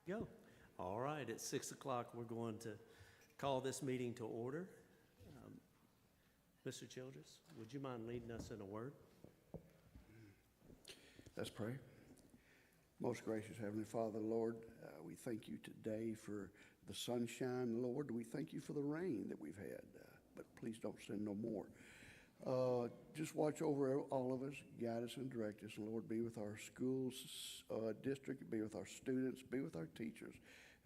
Go. All right, at 6 o'clock, we're going to call this meeting to order. Mr. Childress, would you mind leading us in a word? Let's pray. Most gracious Heavenly Father, Lord, we thank you today for the sunshine. Lord, we thank you for the rain that we've had, but please don't send no more. Just watch over all of us, guide us and direct us, and Lord, be with our schools district, be with our students, be with our teachers,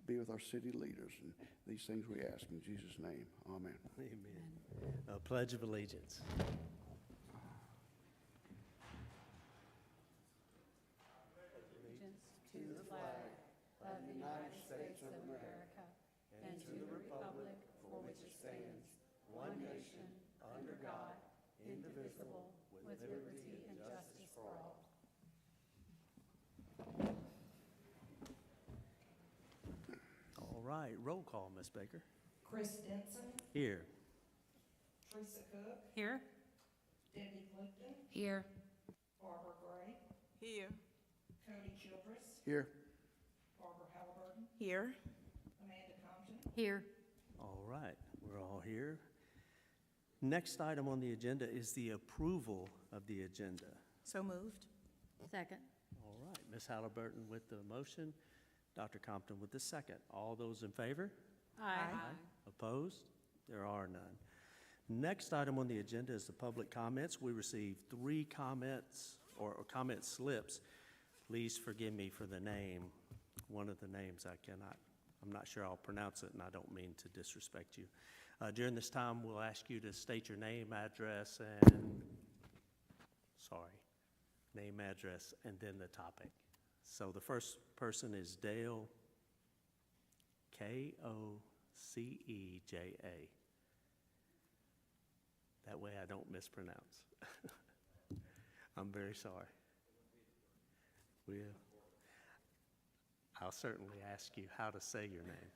be with our city leaders. And these things we ask in Jesus' name. Amen. Amen. Pledge of Allegiance. Allegiance to the flag of the United States of America and to the republic for which it stands, one nation, under God, indivisible, with liberty and justice for all. All right, roll call, Ms. Baker. Chris Denson, Here. Teresa Cook, Here. Debbie Clifton, Here. Barbara Gray, Here. Cody Childress, Here. Barbara Halliburton, Here. Amanda Compton, Here. All right, we're all here. Next item on the agenda is the approval of the agenda. So moved. Second. All right, Ms. Halliburton with the motion, Dr. Compton with the second. All those in favor? Aye. Opposed? There are none. Next item on the agenda is the public comments. We received 3 comments or comment slips. Please forgive me for the name. One of the names I'm not sure I'll pronounce it, and I don't mean to disrespect you. During this time, we'll ask you to state your name, address, and then the topic. So the first person is Dale, Koceja. That way I don't mispronounce. I'm very sorry. I'll certainly ask you how to say your name.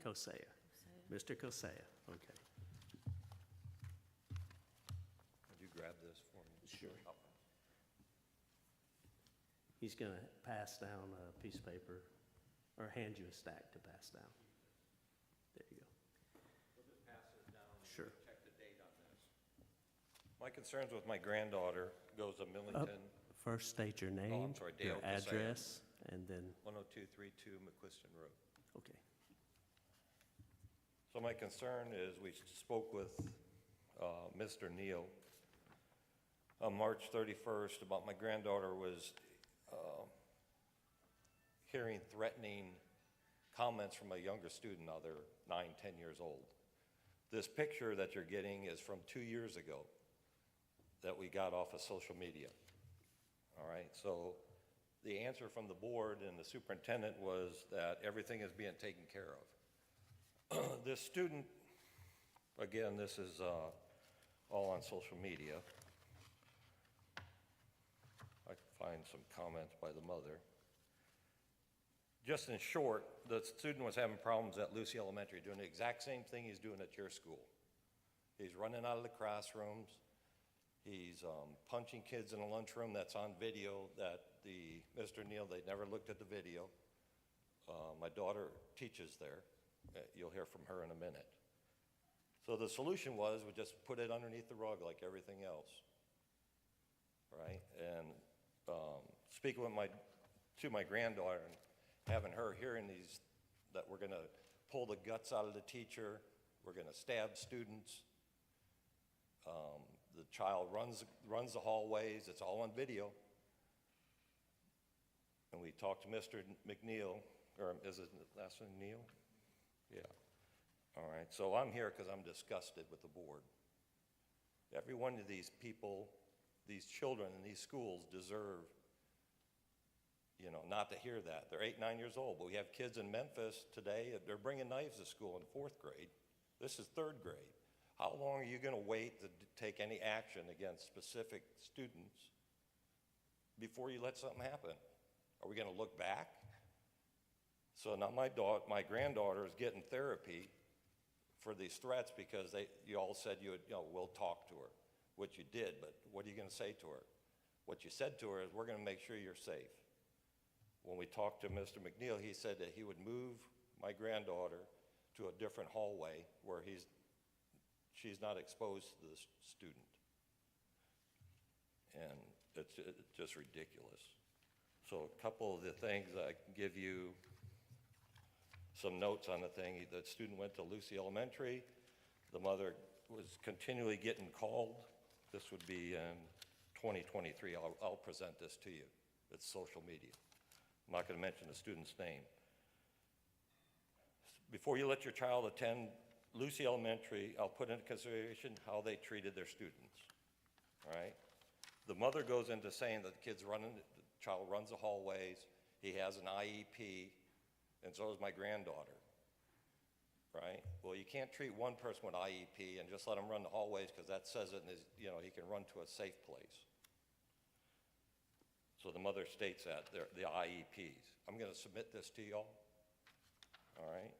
Kosea. Mr. Kosea, okay. Would you grab this for me? Sure. He's going to pass down a piece of paper, or hand you a stack to pass down. There you go. We'll just pass this down. Sure. Check the date on this. My concerns with my granddaughter goes to Millington, First, state your name, sorry, your Dale Kosea. address, and then, 10232 McQuiston Road. okay. So my concern is, we spoke with Mr. Neal on March 31st about my granddaughter was hearing threatening comments from a younger student. Now they're 9, 10 years old. This picture that you're getting is from 2 years ago that we got off of social media. All right, so the answer from the board and the superintendent was that everything is being taken care of. This student, again, this is all on social media. I can find some comments by the mother. Just in short, the student was having problems at Lucy Elementary, doing the exact same thing he's doing at your school. He's running out of the classrooms. He's punching kids in the lunchroom. That's on video that Mr. Neal, they never looked at the video. My daughter teaches there. You'll hear from her in a minute. So the solution was we just put it underneath the rug like everything else, right? And speaking with to my granddaughter and having her hearing these, that we're going to pull the guts out of the teacher, we're going to stab students. The child runs the hallways. It's all on video. And we talked to Mr. McNeil, or is his last name Neal? Yeah. All right. So I'm here because I'm disgusted with the board. Every one of these people, these children in these schools deserve, not to hear that. They're 8, 9 years old, but we have kids in Memphis today, they're bringing knives to school in 4th grade. This is 3rd grade. How long are you going to wait to take any action against specific students before you let something happen? Are we going to look back? So now my granddaughter is getting therapy for these threats because you all said we'll talk to her, which you did, but what are you going to say to her? What you said to her is, we're going to make sure you're safe. When we talked to Mr. McNeil, he said that he would move my granddaughter to a different hallway where she's not exposed to the student. And it's just ridiculous. So a couple of the things, I can give you some notes on the thing. The student went to Lucy Elementary. The mother was continually getting called. This would be in 2023. I'll present this to you. It's social media. I'm not going to mention the student's name. Before you let your child attend Lucy Elementary, I'll put into consideration how they treated their students, all right? The mother goes into saying that the child runs the hallways, he has an IEP, and so does my granddaughter, right? Well, you can't treat one person with IEP and just let him run the hallways because that says it in his, he can run to a safe place. So the mother states that, the IEPs. I'm going to submit this to y'all, all right?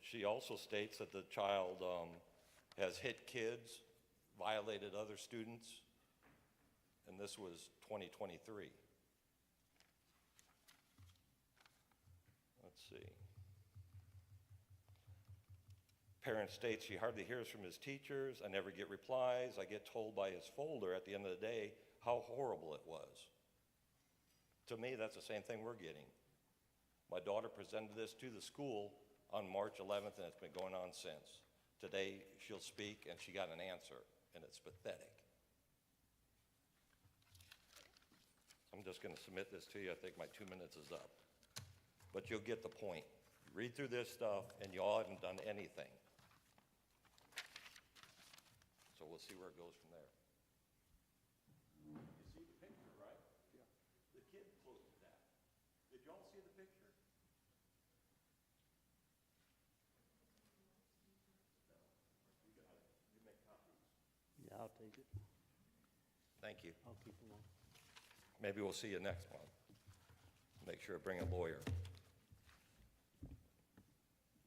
She also states that the child has hit kids, violated other students, and this was 2023. Let's see. Parent states he hardly hears from his teachers. I never get replies. I get told by his folder at the end of the day how horrible it was. To me, that's the same thing we're getting. My daughter presented this to the school on March 11th, and it's been going on since. Today, she'll speak, and she got an answer, and it's pathetic. I'm just going to submit this to you. I think my 2 minutes is up. But you'll get the point. Read through this stuff, and you all haven't done anything. So we'll see where it goes from there. You see the picture, right? Yeah. The kid posted that. Did y'all see the picture? Yeah, I'll take it. Thank you. I'll keep them on. Maybe we'll see you next month. Make sure to bring a lawyer.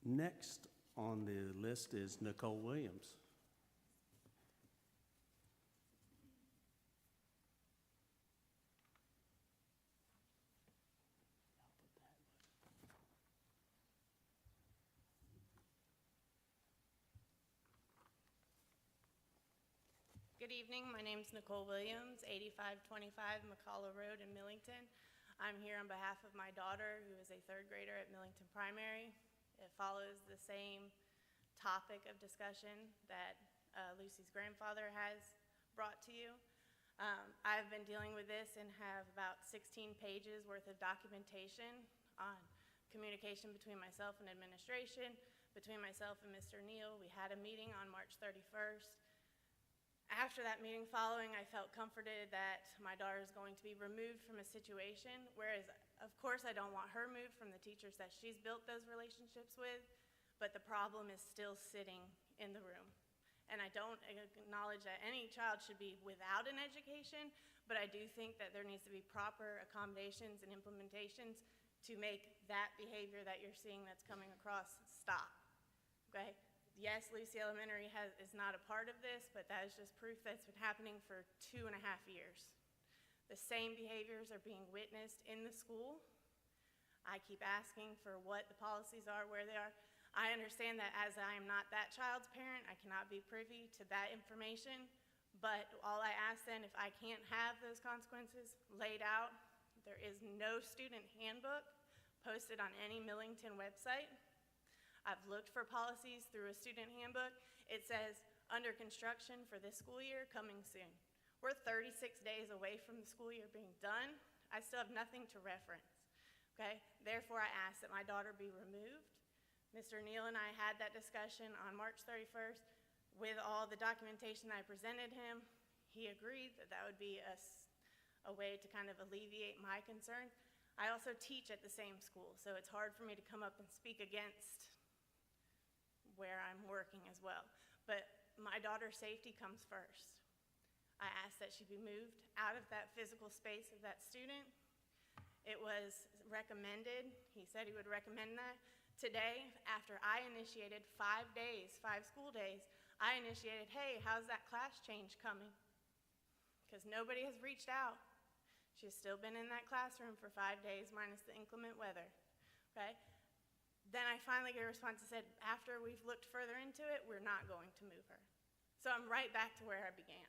Next on the list is Nicole Williams. Good evening, my name's Nicole Williams, 8525 McCullough Road in Millington. I'm here on behalf of my daughter, who is a third grader at Millington Primary. It follows the same topic of discussion that Lucy's grandfather has brought to you. I've been dealing with this and have about 16 pages worth of documentation on communication between myself and administration, between myself and Mr. Neal. We had a meeting on March 31st. After that meeting following, I felt comforted that my daughter is going to be removed from a situation, whereas, of course, I don't want her moved from the teachers that she's built those relationships with, but the problem is still sitting in the room. And I don't acknowledge that any child should be without an education, but I do think that there needs to be proper accommodations and implementations to make that behavior that you're seeing that's coming across stop, okay? Yes, Lucy Elementary is not a part of this, but that is just proof that it's been happening for 2.5 years. The same behaviors are being witnessed in the school. I keep asking for what the policies are, where they are. I understand that as I am not that child's parent, I cannot be privy to that information, but all I ask then, if I can't have those consequences laid out, there is no student handbook posted on any Millington website. I've looked for policies through a student handbook. It says, under construction for this school year, coming soon. We're 36 days away from the school year being done. I still have nothing to reference, okay? Therefore, I ask that my daughter be removed. Mr. Neal and I had that discussion on March 31st with all the documentation that I presented him. He agreed that that would be a way to kind of alleviate my concerns. I also teach at the same school, so it's hard for me to come up and speak against where I'm working as well. But my daughter's safety comes first. I ask that she be moved out of that physical space of that student. It was recommended, he said he would recommend that. Today, after I initiated 5 days, 5 school days, I initiated, hey, how's that class change coming? because nobody has reached out. She's still been in that classroom for 5 days minus the inclement weather, okay? Then I finally get a response that said, after we've looked further into it, we're not going to move her. So I'm right back to where I began.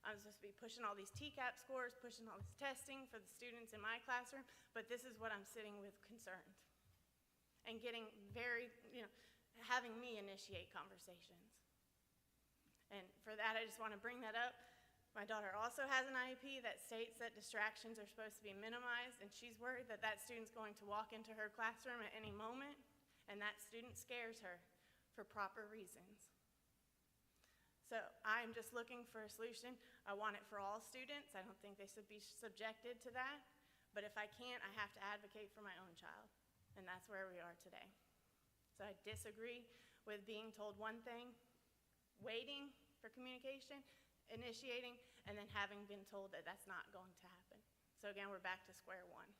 I'm supposed to be pushing all these TCAP scores, pushing all this testing for the students in my classroom, but this is what I'm sitting with concerned. And getting very, having me initiate conversations. And for that, I just want to bring that up. My daughter also has an IEP that states that distractions are supposed to be minimized, and she's worried that that student's going to walk into her classroom at any moment, and that student scares her for proper reasons. So I'm just looking for a solution. I want it for all students. I don't think they should be subjected to that. But if I can't, I have to advocate for my own child. And that's where we are today. So I disagree with being told one thing, waiting for communication, initiating, and then having been told that that's not going to happen. So again, we're back to square one.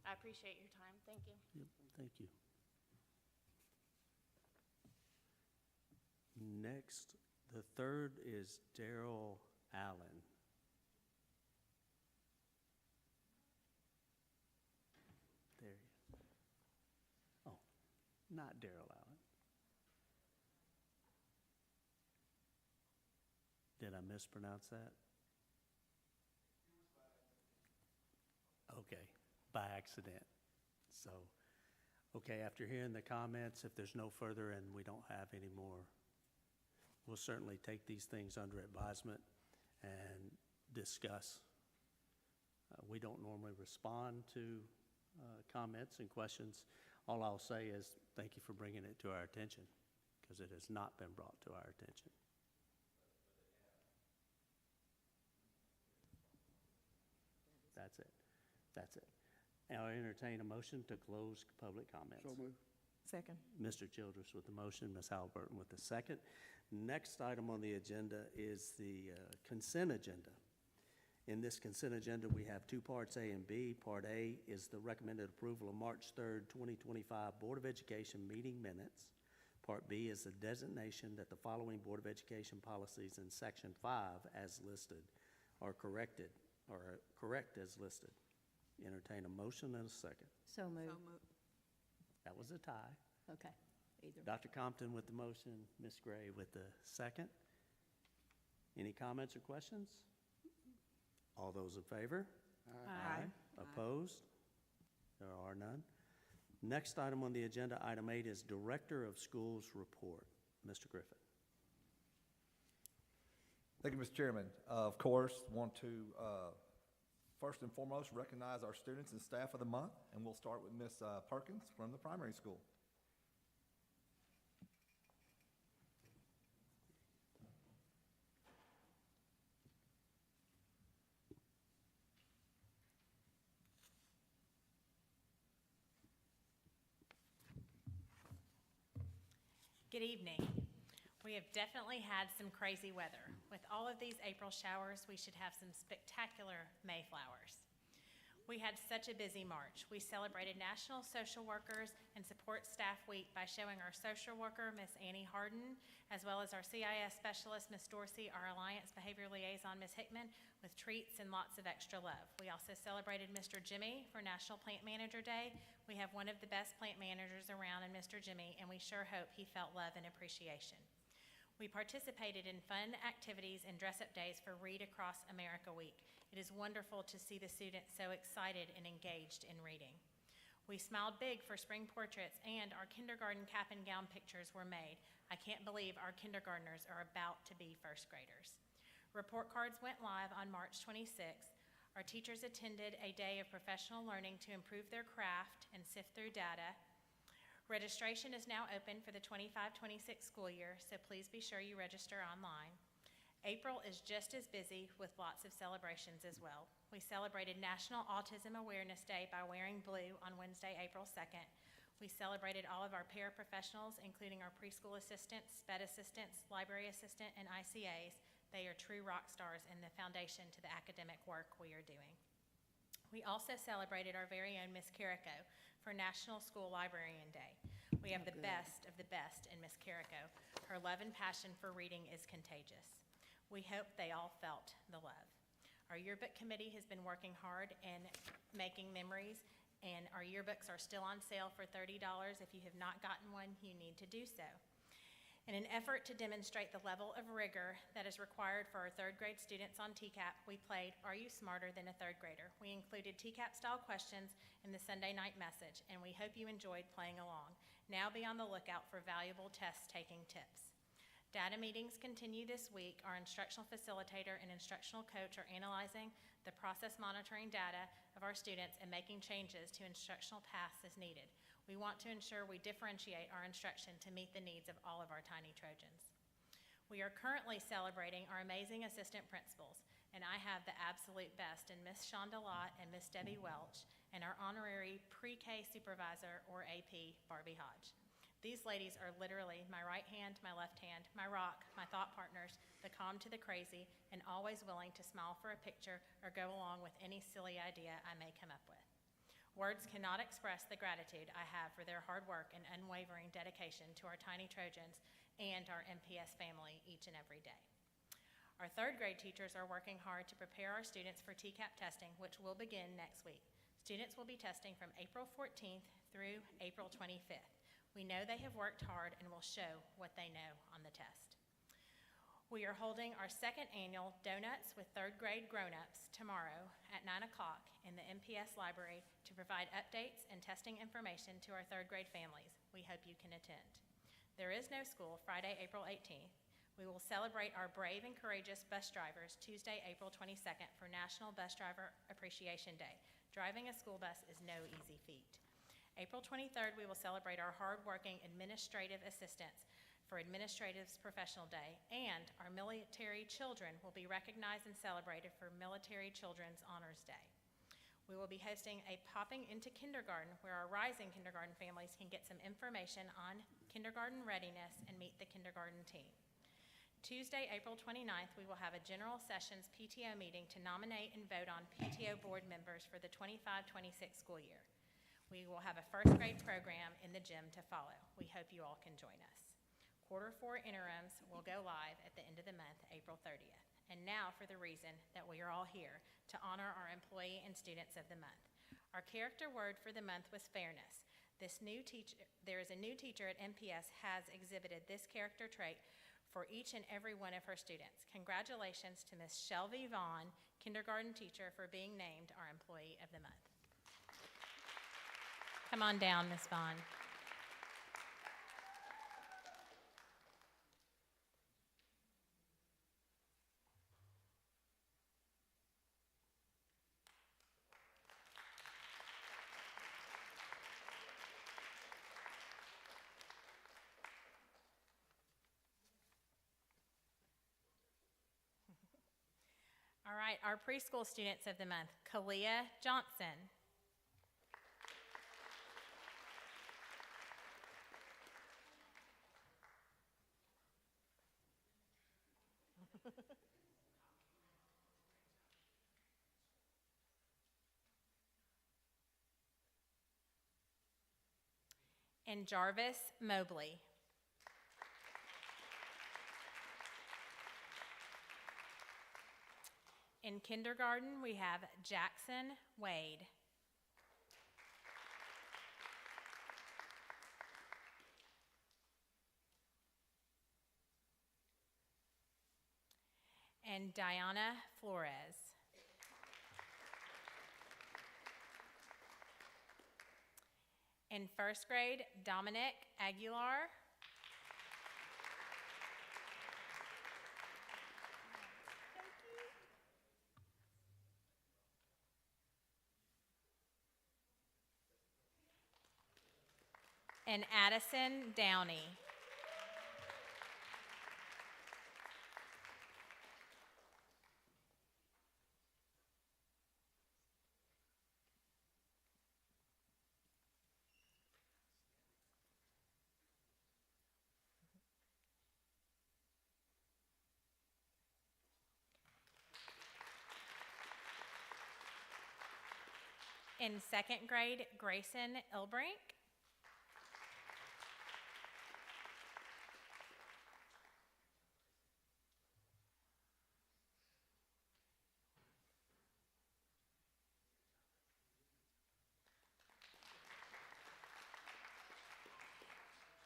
I appreciate your time. Thank you. Yep, thank you. Next, the third is Daryl Allen. There he is. Oh, not Daryl Allen. Did I mispronounce that? Okay, by accident. So, okay, after hearing the comments, if there's no further and we don't have any more, we'll certainly take these things under advisement and discuss. We don't normally respond to comments and questions. All I'll say is thank you for bringing it to our attention, because it has not been brought to our attention. That's it. That's it. I'll entertain a motion to close public comments. So moved. Second. Mr. Childress with the motion, Ms. Halliburton with the second. Next item on the agenda is the consent agenda. In this consent agenda, we have two parts, A and B. Part A is the recommended approval of March 3rd, 2025 Board of Education meeting minutes. Part B is the designation that the following Board of Education policies in Section 5 as listed are corrected, or correct as listed. Entertain a motion and a second. So moved. That was a tie. Okay, either. Dr. Compton with the motion, Ms. Gray with the second. Any comments or questions? All those in favor? Aye. Opposed? There are none. Next item on the agenda, item 8, is Director of Schools report. Mr. Griffin. Thank you, Mr. Chairman. Of course, want to first and foremost recognize our students and staff of the month, and we'll start with Ms. Perkins from the primary school. Good evening. We have definitely had some crazy weather. With all of these April showers, we should have some spectacular Mayflowers. We had such a busy March. We celebrated National Social Workers and Support Staff Week by showing our social worker, Miss Annie Harden, as well as our CIS specialist, Miss Dorsey, our Alliance Behavior Liaison, Miss Hickman, with treats and lots of extra love. We also celebrated Mr. Jimmy for National Plant Manager Day. We have one of the best plant managers around in Mr. Jimmy, and we sure hope he felt love and appreciation. We participated in fun activities and dress-up days for Read Across America Week. It is wonderful to see the students so excited and engaged in reading. We smiled big for spring portraits, and our kindergarten cap and gown pictures were made. I can't believe our kindergartners are about to be first graders. Report cards went live on March 26th. Our teachers attended a day of professional learning to improve their craft and sift through data. Registration is now open for the 25-26 school year, so please be sure you register online. April is just as busy with lots of celebrations as well. We celebrated National Autism Awareness Day by wearing blue on Wednesday, April 2nd. We celebrated all of our paraprofessionals, including our preschool assistants, SPED assistants, library assistant, and ICAs. They are true rock stars and the foundation to the academic work we are doing. We also celebrated our very own Miss Carrico for National School Librarian Day. We have the best of the best in Miss Carrico. Her love and passion for reading is contagious. We hope they all felt the love. Our yearbook committee has been working hard and making memories, and our yearbooks are still on sale for $30. If you have not gotten one, you need to do so. In an effort to demonstrate the level of rigor that is required for our third grade students on TCAP, we played Are You Smarter Than a Third Grader? We included TCAP-style questions in the Sunday night message, and we hope you enjoyed playing along. Now be on the lookout for valuable test-taking tips. Data meetings continue this week. Our instructional facilitator and instructional coach are analyzing the process monitoring data of our students and making changes to instructional paths as needed. We want to ensure we differentiate our instruction to meet the needs of all of our tiny Trojans. We are currently celebrating our amazing assistant principals, and I have the absolute best in Miss Shonda Lott and Miss Debbie Welch, and our honorary pre-K supervisor, or AP, Barbie Hodge. These ladies are literally my right hand, my left hand, my rock, my thought partners, the calm to the crazy, and always willing to smile for a picture or go along with any silly idea I may come up with. Words cannot express the gratitude I have for their hard work and unwavering dedication to our tiny Trojans and our MPS family each and every day. Our third grade teachers are working hard to prepare our students for TCAP testing, which will begin next week. Students will be testing from April 14th through April 25th. We know they have worked hard and will show what they know on the test. We are holding our second annual Donuts with Third Grade Grown-Ups tomorrow at 9 o'clock in the MPS library to provide updates and testing information to our third grade families. We hope you can attend. There is no school Friday, April 18th. We will celebrate our brave and courageous bus drivers Tuesday, April 22nd for National Bus Driver Appreciation Day. Driving a school bus is no easy feat. April 23rd, we will celebrate our hardworking administrative assistants for Administrative's Professional Day, and our military children will be recognized and celebrated for Military Children's Honors Day. We will be hosting a Popping into Kindergarten where our rising kindergarten families can get some information on kindergarten readiness and meet the kindergarten team. Tuesday, April 29th, we will have a general sessions PTO meeting to nominate and vote on PTO board members for the 25-26 school year. We will have a first grade program in the gym to follow. We hope you all can join us. Quarter 4 interims will go live at the end of the month, April 30th. And now for the reason that we are all here, to honor our employee and students of the month. Our character word for the month was fairness. There is a new teacher at MPS has exhibited this character trait for each and every one of her students. Congratulations to Ms. Shelby Vaughn, kindergarten teacher, for being named our employee of the month. Come on down, Ms. Vaughn. All right, our preschool students of the month, Kalia Johnson. And Jarvis Mobley. In kindergarten, we have Jackson Wade. And Diana Flores. In first grade, Dominic Aguilar. And Addison Downey. In second grade, Grayson Ilbrink.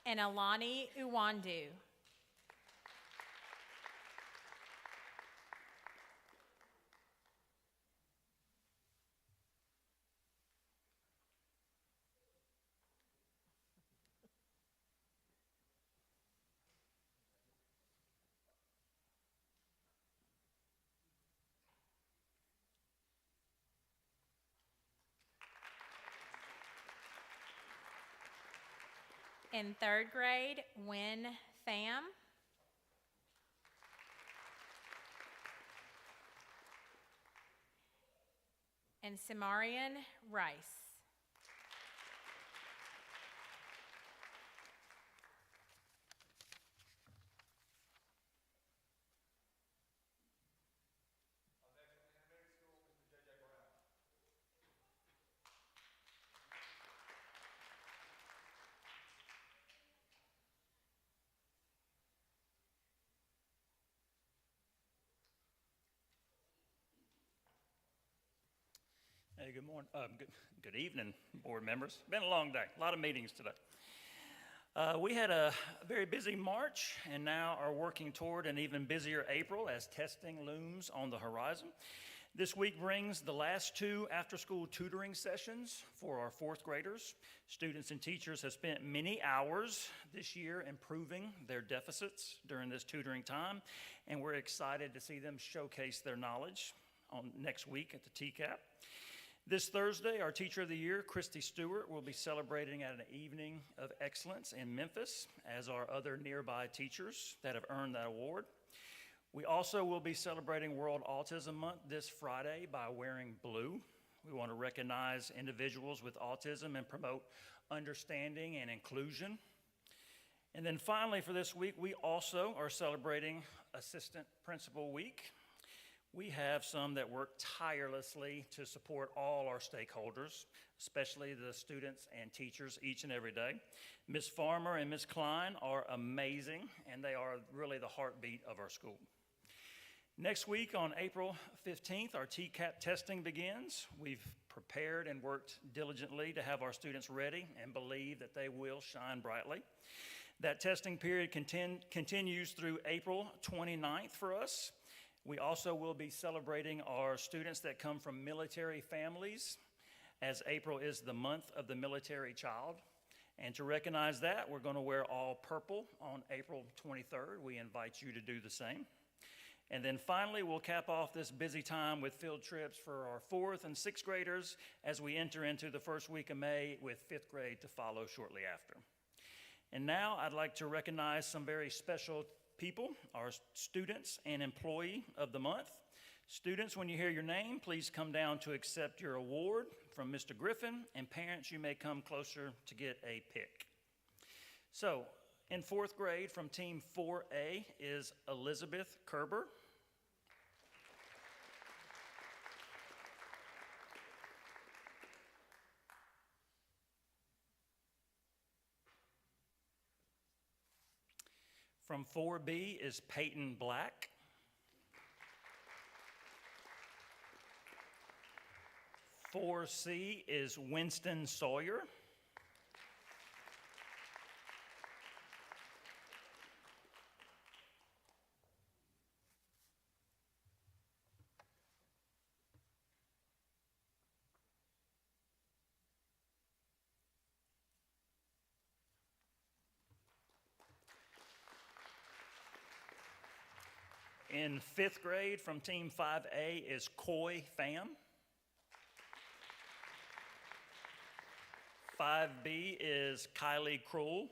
and Alani Uwandu. In third grade, Win Pham. And Simarian Rice. Hey, good morning, good evening, board members. Been a long day, a lot of meetings today. We had a very busy March and now are working toward an even busier April as testing looms on the horizon. This week brings the last 2 after-school tutoring sessions for our 4th graders. Students and teachers have spent many hours this year improving their deficits during this tutoring time, and we're excited to see them showcase their knowledge on next week at the TCAP. This Thursday, our Teacher of the Year, Christy Stewart, will be celebrating at an evening of excellence in Memphis, as are other nearby teachers that have earned that award. We also will be celebrating World Autism Month this Friday by wearing blue. We want to recognize individuals with autism and promote understanding and inclusion. And then finally, for this week, we also are celebrating Assistant Principal Week. We have some that work tirelessly to support all our stakeholders, especially the students and teachers each and every day. Ms. Farmer and Ms. Klein are amazing, and they are really the heartbeat of our school. Next week on April 15th, our TCAP testing begins. We've prepared and worked diligently to have our students ready and believe that they will shine brightly. That testing period continues through April 29th for us. We also will be celebrating our students that come from military families, as April is the month of the military child. And to recognize that, we're going to wear all purple on April 23rd. We invite you to do the same. And then finally, we'll cap off this busy time with field trips for our 4th and 6th graders as we enter into the first week of May, with 5th grade to follow shortly after. And now I'd like to recognize some very special people, our students and employee of the month. Students, when you hear your name, please come down to accept your award from Mr. Griffin, and parents, you may come closer to get a pick. So, in 4th grade from Team 4A is Elizabeth Kerber. From 4B is Peyton Black. Four C is Winston Sawyer. In 5th grade from Team 5A is Coy Pham. 5B is Kylie Kroll.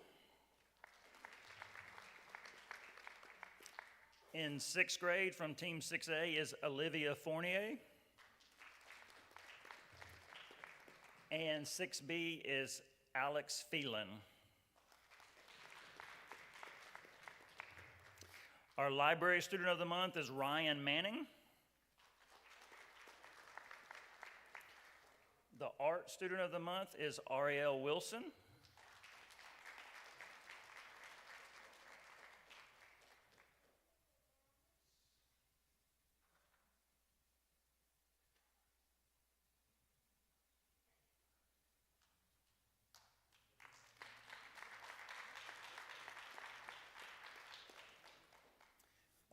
In 6th grade from Team 6A is Olivia Fournier. And 6B is Alex Phelan. Our Library Student of the Month is Ryan Manning. The Art Student of the Month is Ariel Wilson.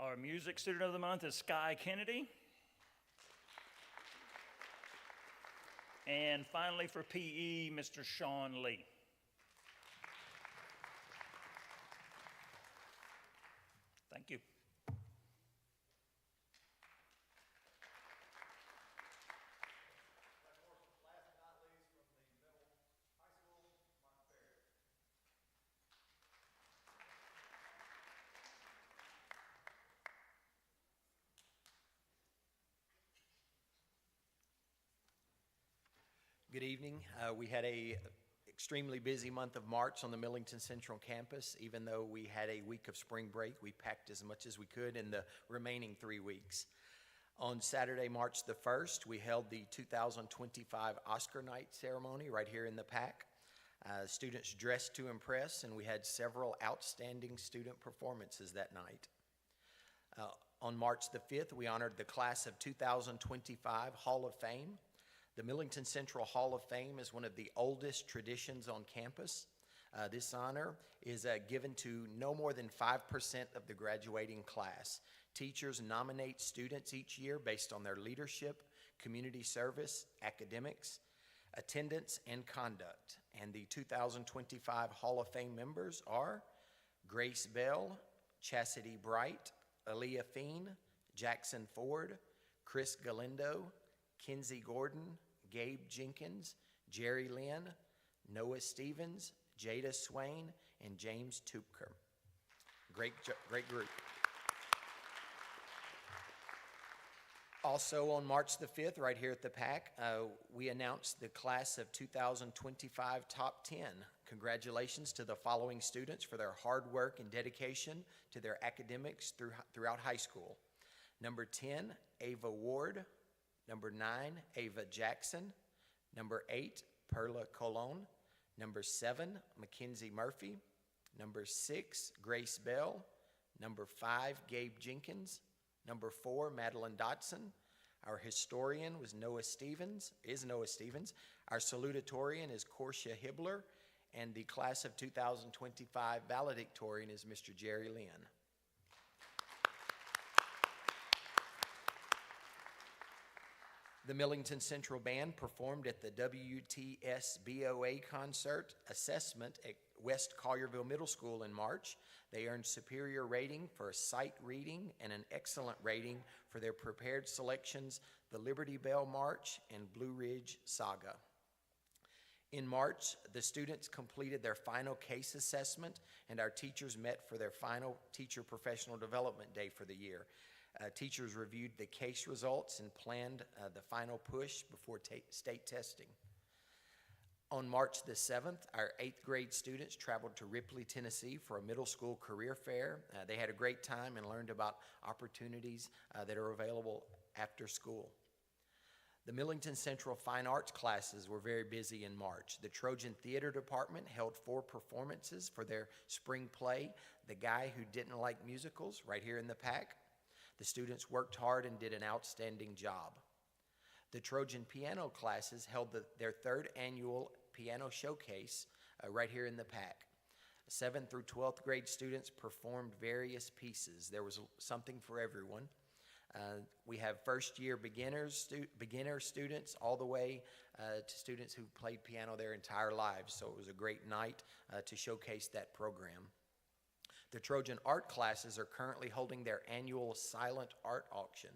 Our music student of the month is Sky Kennedy. And finally, for PE, Mr. Sean Lee. Thank you. Good evening. We had a extremely busy month of March on the Millington Central campus. Even though we had a week of spring break, we packed as much as we could in the remaining 3 weeks. On Saturday, March the 1st, we held the 2025 Oscar Night ceremony right here in the PAC. Students dressed to impress, and we had several outstanding student performances that night. On March the 5th, we honored the class of 2025 Hall of Fame. The Millington Central Hall of Fame is one of the oldest traditions on campus. This honor is given to no more than 5% of the graduating class. Teachers nominate students each year based on their leadership, community service, academics, attendance, and conduct. And the 2025 Hall of Fame members are Grace Bell, Chastity Bright, Aaliyah Feen, Jackson Ford, Chris Galindo, Kinsey Gordon, Gabe Jenkins, Jerry Lynn, Noah Stevens, Jada Swain, and James Tupker. Great group. Also on March the 5th, right here at the PAC, we announced the class of 2025 Top 10. Congratulations to the following students for their hard work and dedication to their academics throughout high school. Number 10, Ava Ward. Number 9, Ava Jackson. Number 8, Perla Colon. Number 7, Mackenzie Murphy. Number 6, Grace Bell. Number 5, Gabe Jenkins. Number 4, Madeline Dotson. Our historian is Noah Stevens. Our salutatorian is Corsia Hibbler. And the class of 2025 valedictorian is Mr. Jerry Lynn. The Millington Central Band performed at the WTS BOA concert assessment at West Collierville Middle School in March. They earned superior rating for sight reading and an excellent rating for their prepared selections, the Liberty Bell March and Blue Ridge Saga. In March, the students completed their final case assessment, and our teachers met for their final Teacher Professional Development Day for the year. Teachers reviewed the case results and planned the final push before state testing. On March the 7th, our 8th grade students traveled to Ripley, Tennessee for a middle school career fair. They had a great time and learned about opportunities that are available after school. The Millington Central Fine Arts classes were very busy in March. The Trojan Theater Department held 4 performances for their spring play, The Guy Who Didn't Like Musicals, right here in the PAC. The students worked hard and did an outstanding job. The Trojan piano classes held their 3rd annual piano showcase right here in the PAC. 7th through 12th grade students performed various pieces. There was something for everyone. We have first-year beginner students all the way to students who played piano their entire lives, so it was a great night to showcase that program. The Trojan art classes are currently holding their annual silent art auction.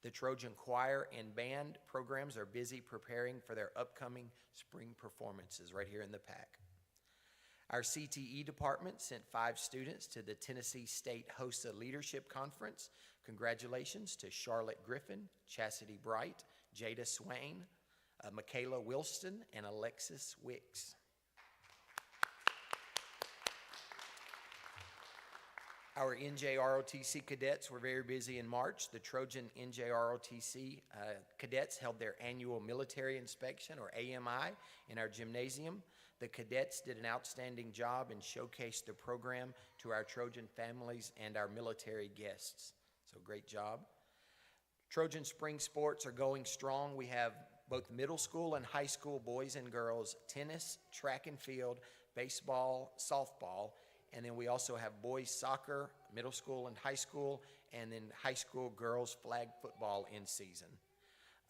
The Trojan choir and band programs are busy preparing for their upcoming spring performances right here in the PAC. Our CTE department sent 5 students to the Tennessee State HOSA Leadership Conference. Congratulations to Charlotte Griffin, Chastity Bright, Jada Swain, Michaela Wilston, and Alexis Wicks. Our NJROTC cadets were very busy in March. The Trojan NJROTC cadets held their annual military inspection, or AMI, in our gymnasium. The cadets did an outstanding job and showcased the program to our Trojan families and our military guests. So great job. Trojan spring sports are going strong. We have both middle school and high school boys and girls tennis, track and field, baseball, softball, and then we also have boys soccer, middle school and high school, and then high school girls flag football in season.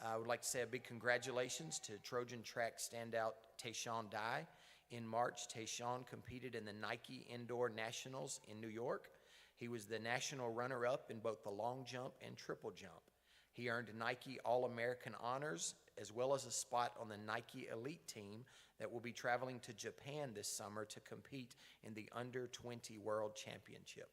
I would like to say a big congratulations to Trojan track standout Tayshawn Dye. In March, Tayshawn competed in the Nike Indoor Nationals in New York. He was the national runner-up in both the long jump and triple jump. He earned Nike All-American honors, as well as a spot on the Nike Elite team that will be traveling to Japan this summer to compete in the Under-20 World Championship.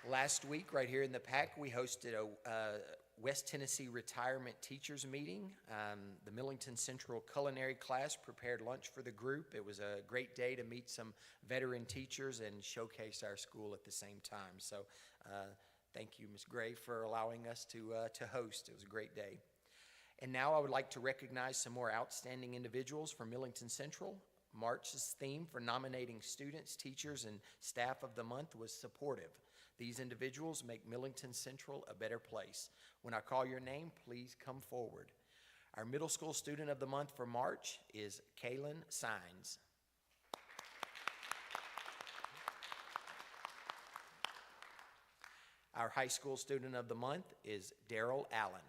Last week, right here in the PAC, we hosted a West Tennessee retirement teachers meeting. The Millington Central culinary class prepared lunch for the group. It was a great day to meet some veteran teachers and showcase our school at the same time. So thank you, Ms. Gray, for allowing us to host. It was a great day. And now I would like to recognize some more outstanding individuals from Millington Central. March's theme for nominating students, teachers, and staff of the month was supportive. These individuals make Millington Central a better place. When I call your name, please come forward. Our middle school student of the month for March is Kaylin Sines. Our high school student of the month is Daryl Allen.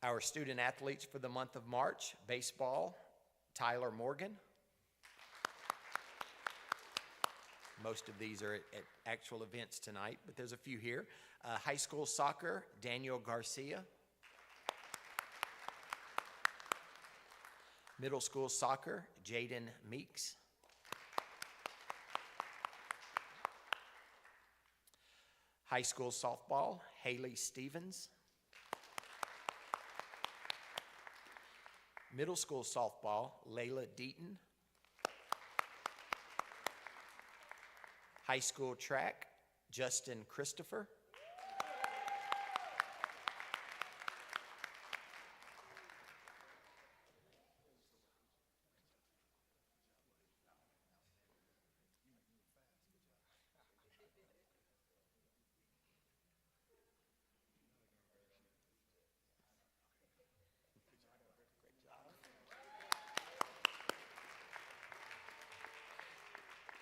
Our student athletes for the month of March, baseball, Tyler Morgan. Most of these are at actual events tonight, but there's a few here. High school soccer, Daniel Garcia. Middle school soccer, Jaden Meeks. High school softball, Haley Stevens. Middle school softball, Layla Deaton. High school track, Justin Christopher.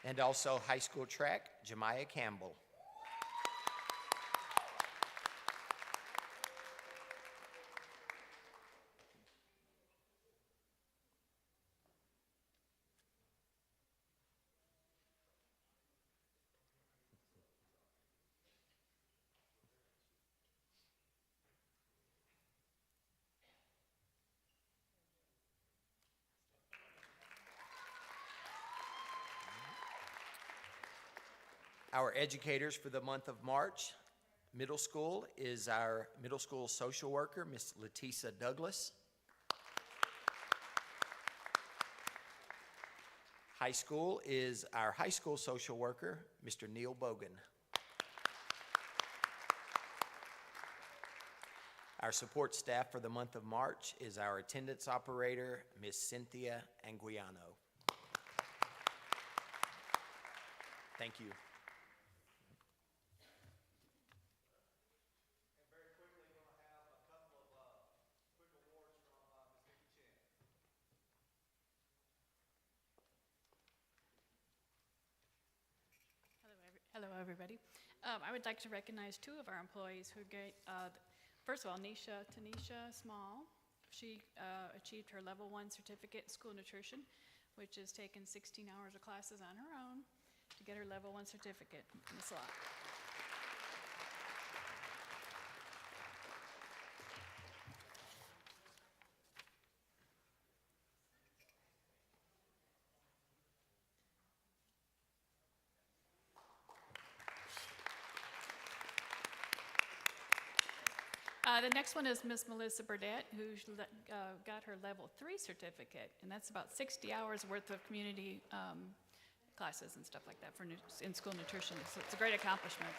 And also high school track, Jemiah Campbell. Our educators for the month of March, middle school is our middle school social worker, Miss Letisa Douglas. High school is our high school social worker, Mr. Neil Bogan. Our support staff for the month of March is our attendance operator, Miss Cynthia Anguiano. Thank you. Hello, everybody. I would like to recognize two of our employees who get, first of all, Tanisha Small. She achieved her level 1 certificate in school nutrition, which has taken 16 hours of classes on her own to get her level 1 certificate. Miss Lott. The next one is Miss Melissa Burdette, who got her level 3 certificate, and that's about 60 hours worth of community classes and stuff like that for in school nutrition. So it's a great accomplishment.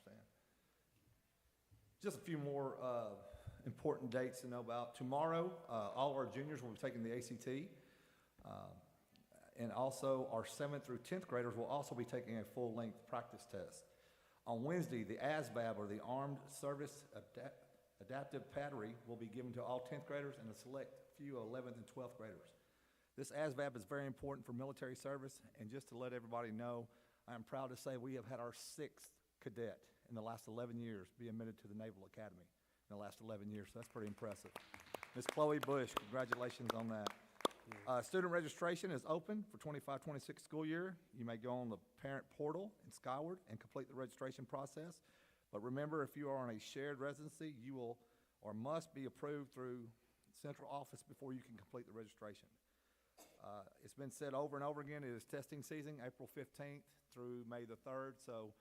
understand. Just a few more important dates to know about. Tomorrow, all our juniors will be taking the ACT. And also, our 7th through 10th graders will also be taking a full-length practice test. On Wednesday, the ASVAB, or the Armed Service Adaptive Battery, will be given to all 10th graders and a select few 11th and 12th graders. This ASVAB is very important for military service, and just to let everybody know, I am proud to say we have had our 6th cadet in the last 11 years be admitted to the Naval Academy in the last 11 years, so that's pretty impressive. Ms. Chloe Bush, congratulations on that. Student registration is open for 25-26 school year. You may go on the parent portal in Skyward and complete the registration process. But remember, if you are on a shared residency, you will or must be approved through central office before you can complete the registration. It's been said over and over again, it is testing season, April 15th through May the 3rd. So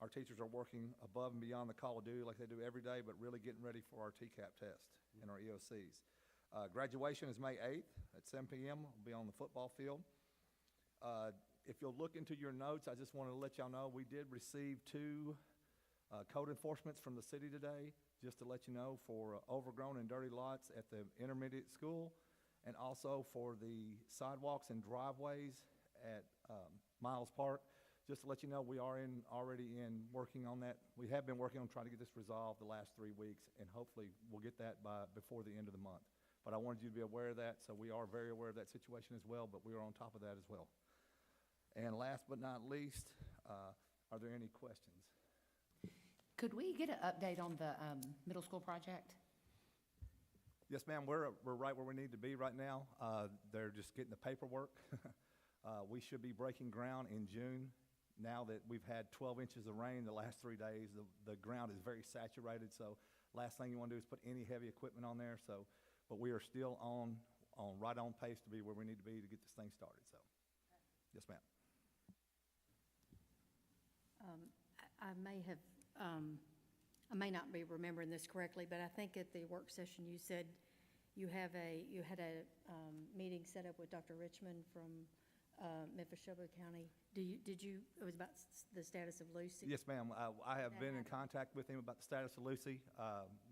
our teachers are working above and beyond the call of duty like they do every day, but really getting ready for our TCAP test and our EOCs. Graduation is May 8th at 7 p.m. We'll be on the football field. If you'll look into your notes, I just wanted to let y'all know we did receive 2 code enforcements from the city today, just to let you know, for overgrown and dirty lots at the intermediate school, and also for the sidewalks and driveways at Miles Park. Just to let you know, we are already working on that. We have been working on trying to get this resolved the last 3 weeks, and hopefully we'll get that before the end of the month. But I wanted you to be aware of that, so we are very aware of that situation as well, but we are on top of that as well. And last but not least, are there any questions? Could we get an update on the middle school project? Yes, ma'am, we're right where we need to be right now. They're just getting the paperwork. We should be breaking ground in June. Now that we've had 12 inches of rain the last 3 days, the ground is very saturated, so last thing you want to do is put any heavy equipment on there. But we are still right on pace to be where we need to be to get this thing started. So, yes, ma'am. I may not be remembering this correctly, but I think at the work session you said you had a meeting set up with Dr. Richmond from Memphis-Shelby County. It was about the status of Lucy? Yes, ma'am. I have been in contact with him about the status of Lucy.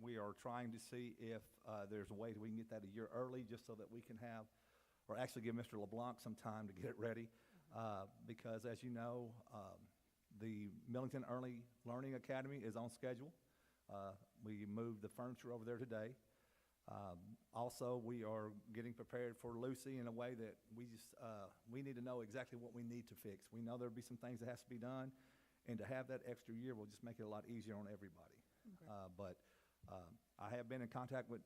We are trying to see if there's a way we can get that a year early, just so that we can have, or actually give Mr. LeBlanc some time to get it ready. Because as you know, the Millington Early Learning Academy is on schedule. We moved the furniture over there today. Also, we are getting prepared for Lucy in a way that we need to know exactly what we need to fix. We know there'll be some things that has to be done, and to have that extra year will just make it a lot easier on everybody. But I have been in contact with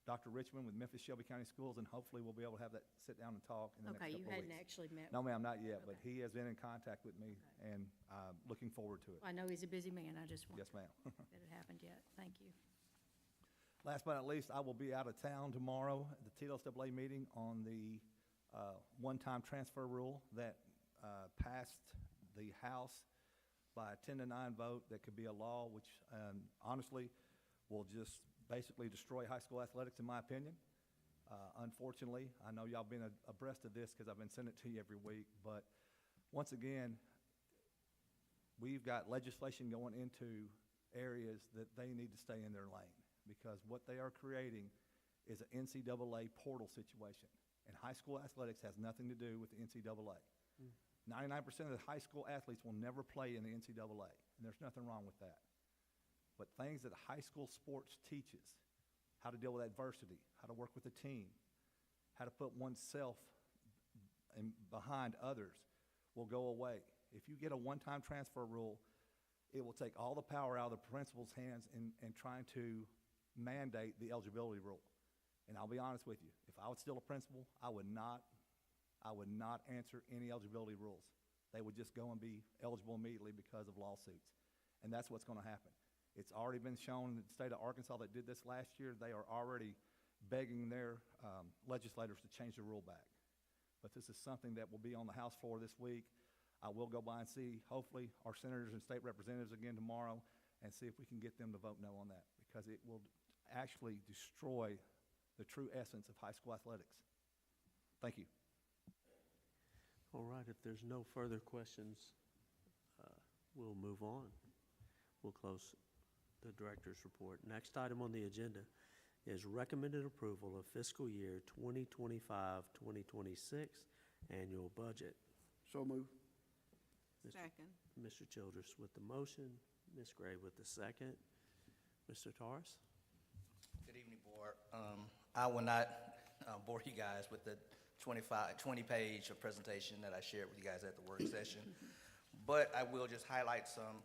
Dr. Richmond with Memphis-Shelby County Schools, and hopefully we'll be able to have that sit down and talk in the next couple of weeks. Okay, you hadn't actually met? No, ma'am, not yet, but Okay. he has been in contact with me, and looking forward to it. I know he's a busy man, I just Yes, wondered ma'am. if it had happened yet. Thank you. Last but not least, I will be out of town tomorrow at the TLSAA meeting on the one-time transfer rule that passed the House by a 10-9 vote that could be a law, which honestly will just basically destroy high school athletics, in my opinion. Unfortunately, I know y'all been abreast of this because I've been sending it to you every week, but once again, we've got legislation going into areas that they need to stay in their lane, because what they are creating is an NCAA portal situation, and high school athletics has nothing to do with the NCAA. 99% of the high school athletes will never play in the NCAA, and there's nothing wrong with that. But things that high school sports teaches, how to deal with adversity, how to work with a team, how to put oneself behind others, will go away. If you get a one-time transfer rule, it will take all the power out of the principal's hands in trying to mandate the eligibility rule. And I'll be honest with you, if I was still a principal, I would not answer any eligibility rules. They would just go and be eligible immediately because of lawsuits. And that's what's going to happen. It's already been shown in the state of Arkansas that did this last year. They are already begging their legislators to change the rule back. But this is something that will be on the House floor this week. I will go by and see, hopefully, our senators and state representatives again tomorrow and see if we can get them to vote no on that, because it will actually destroy the true essence of high school athletics. Thank you. All right, if there's no further questions, we'll move on. We'll close the director's report. Next item on the agenda is recommended approval of fiscal year 2025-2026 annual budget. So move. Second. Mr. Childress with the motion, Ms. Gray with the second. Mr. Torres? Good evening, Board. I will not bore you guys with the 20-page presentation that I shared with you guys at the work session, but I will just highlight some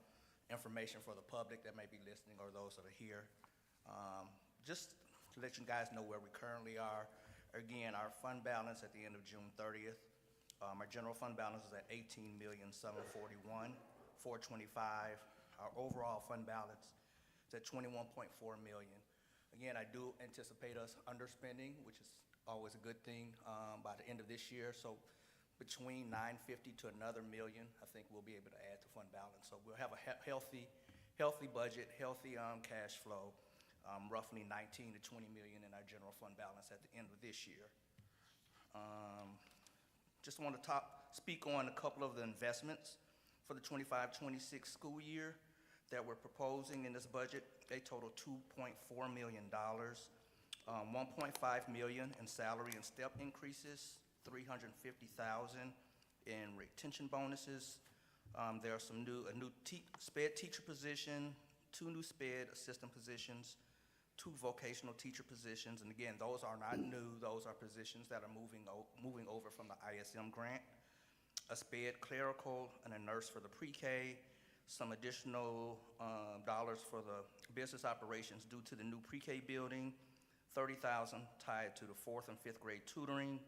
information for the public that may be listening or those that are here. Just to let you guys know where we currently are. Again, our fund balance at the end of June 30th, our general fund balance is at $18,741,425. Our overall fund balance is at $21.4 million. Again, I do anticipate us underspending, which is always a good thing, by the end of this year. So between $950 to another $1 million, I think we'll be able to add to fund balance. So we'll have a healthy budget, healthy cash flow, roughly $19 to $20 million in our general fund balance at the end of this year. Just want to speak on a couple of the investments for the 25-26 school year that we're proposing in this budget. They total $2.4 million, $1.5 million in salary and step increases, $350,000 in retention bonuses. There are a new SPED teacher position, 2 new SPED assistant positions, 2 vocational teacher positions, and again, those are not new. Those are positions that are moving over from the ISM grant. A SPED clerical and a nurse for the pre-K, some additional dollars for the business operations due to the new pre-K building, $30,000 tied to the 4th and 5th grade tutoring,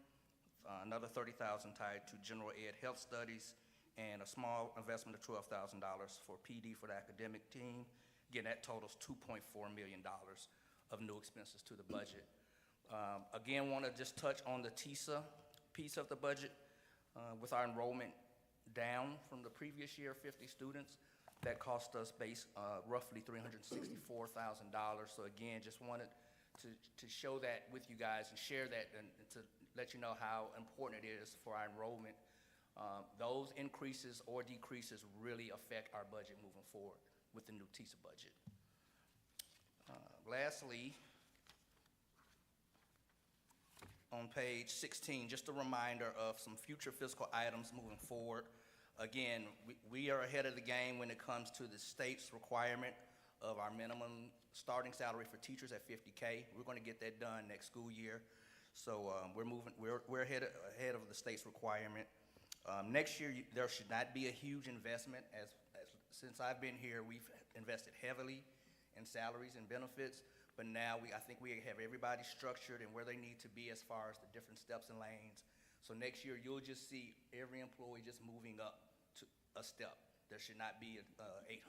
another $30,000 tied to general ed health studies, and a small investment of $12,000 for PD for the academic team. Again, that totals $2.4 million of new expenses to the budget. Again, want to just touch on the TISA piece of the budget. With our enrollment down from the previous year, 50 students, that cost us roughly $364,000. So again, just wanted to show that with you guys and share that and to let you know how important it is for our enrollment. Those increases or decreases really affect our budget moving forward with the new TISA budget. Lastly, on page 16, just a reminder of some future fiscal items moving forward. Again, we are ahead of the game when it comes to the state's requirement of our minimum starting salary for teachers at $50K. We're going to get that done next school year. So we're ahead of the state's requirement. Next year, there should not be a huge investment. Since I've been here, we've invested heavily in salaries and benefits, but now I think we have everybody structured and where they need to be as far as the different steps and lanes. So next year, you'll just see every employee just moving up to a step. There should not be a $800,000,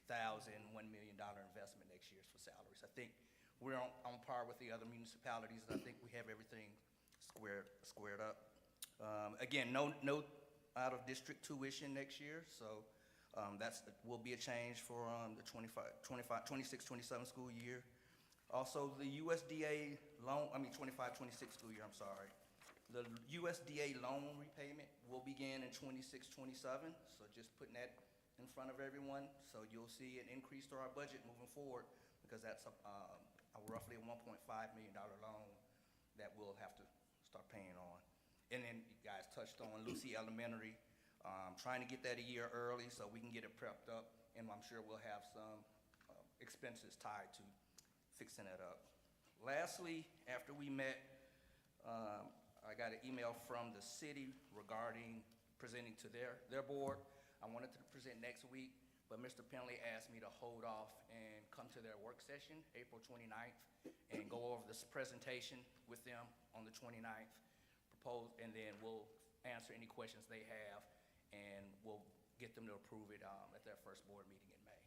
$1 million investment next year for salaries. I think we're on par with the other municipalities, and I think we have everything squared up. Again, no out-of-district tuition next year, so that will be a change for the 26-27 school year. Also, the USDA loan, 25-26 school year, I'm sorry. The USDA loan repayment will begin in 26-27, so just putting that in front of everyone. So you'll see an increase to our budget moving forward because that's roughly a $1.5 million loan that we'll have to start paying on. And then you guys touched on Lucy Elementary, trying to get that a year early so we can get it prepped up, and I'm sure we'll have some expenses tied to fixing that up. Lastly, after we met, I got an email from the city regarding presenting to their board. I wanted to present next week, but Mr. Penley asked me to hold off and come to their work session, April 29th, and go over this presentation with them on the 29th, and then we'll answer any questions they have, and we'll get them to approve it at their first board meeting in May.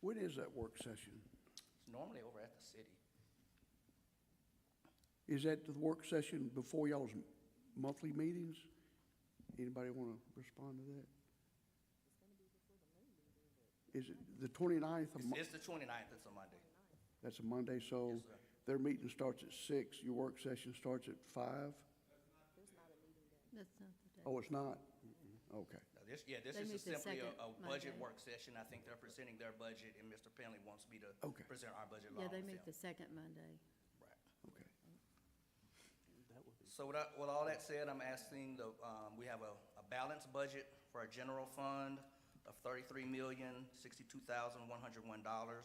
When is that work session? It's normally over at the city. Is that the work session before y'all's monthly meetings? Anybody want to respond to that? Is it the 29th? It's the 29th, it's a Monday. That's a Monday, so Yes, sir. their meeting starts at 6, your work session starts at 5? That's not the day. Oh, it's not? Okay. Now, This They is meet just the simply second a budget Monday. work session. I think they're presenting their budget, and Mr. Penley wants me to Okay. present our budget Yeah, along they with meet him. the second Monday. Right. Okay. That would be, So with all that said, I'm asking we have a balanced budget for our general fund of $33,062,101.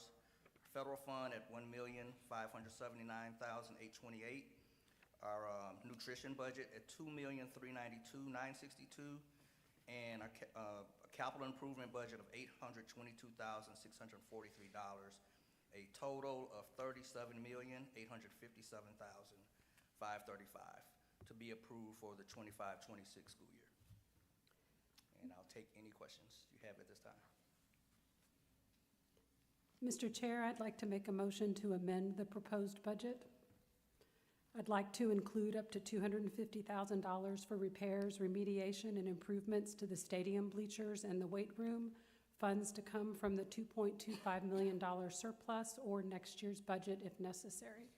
Federal fund at $1,579,828. Our nutrition budget at $2,392,962. And our capital improvement budget of $822,643. A total of $37,857,535 to be approved for the 25-26 school year. And I'll take any questions you have at this time. Mr. Chair, I'd like to make a motion to amend the proposed budget. I'd like to include up to $250,000 for repairs, remediation, and improvements to the stadium bleachers and the weight room, funds to come from the $2.25 million surplus or next year's budget if necessary.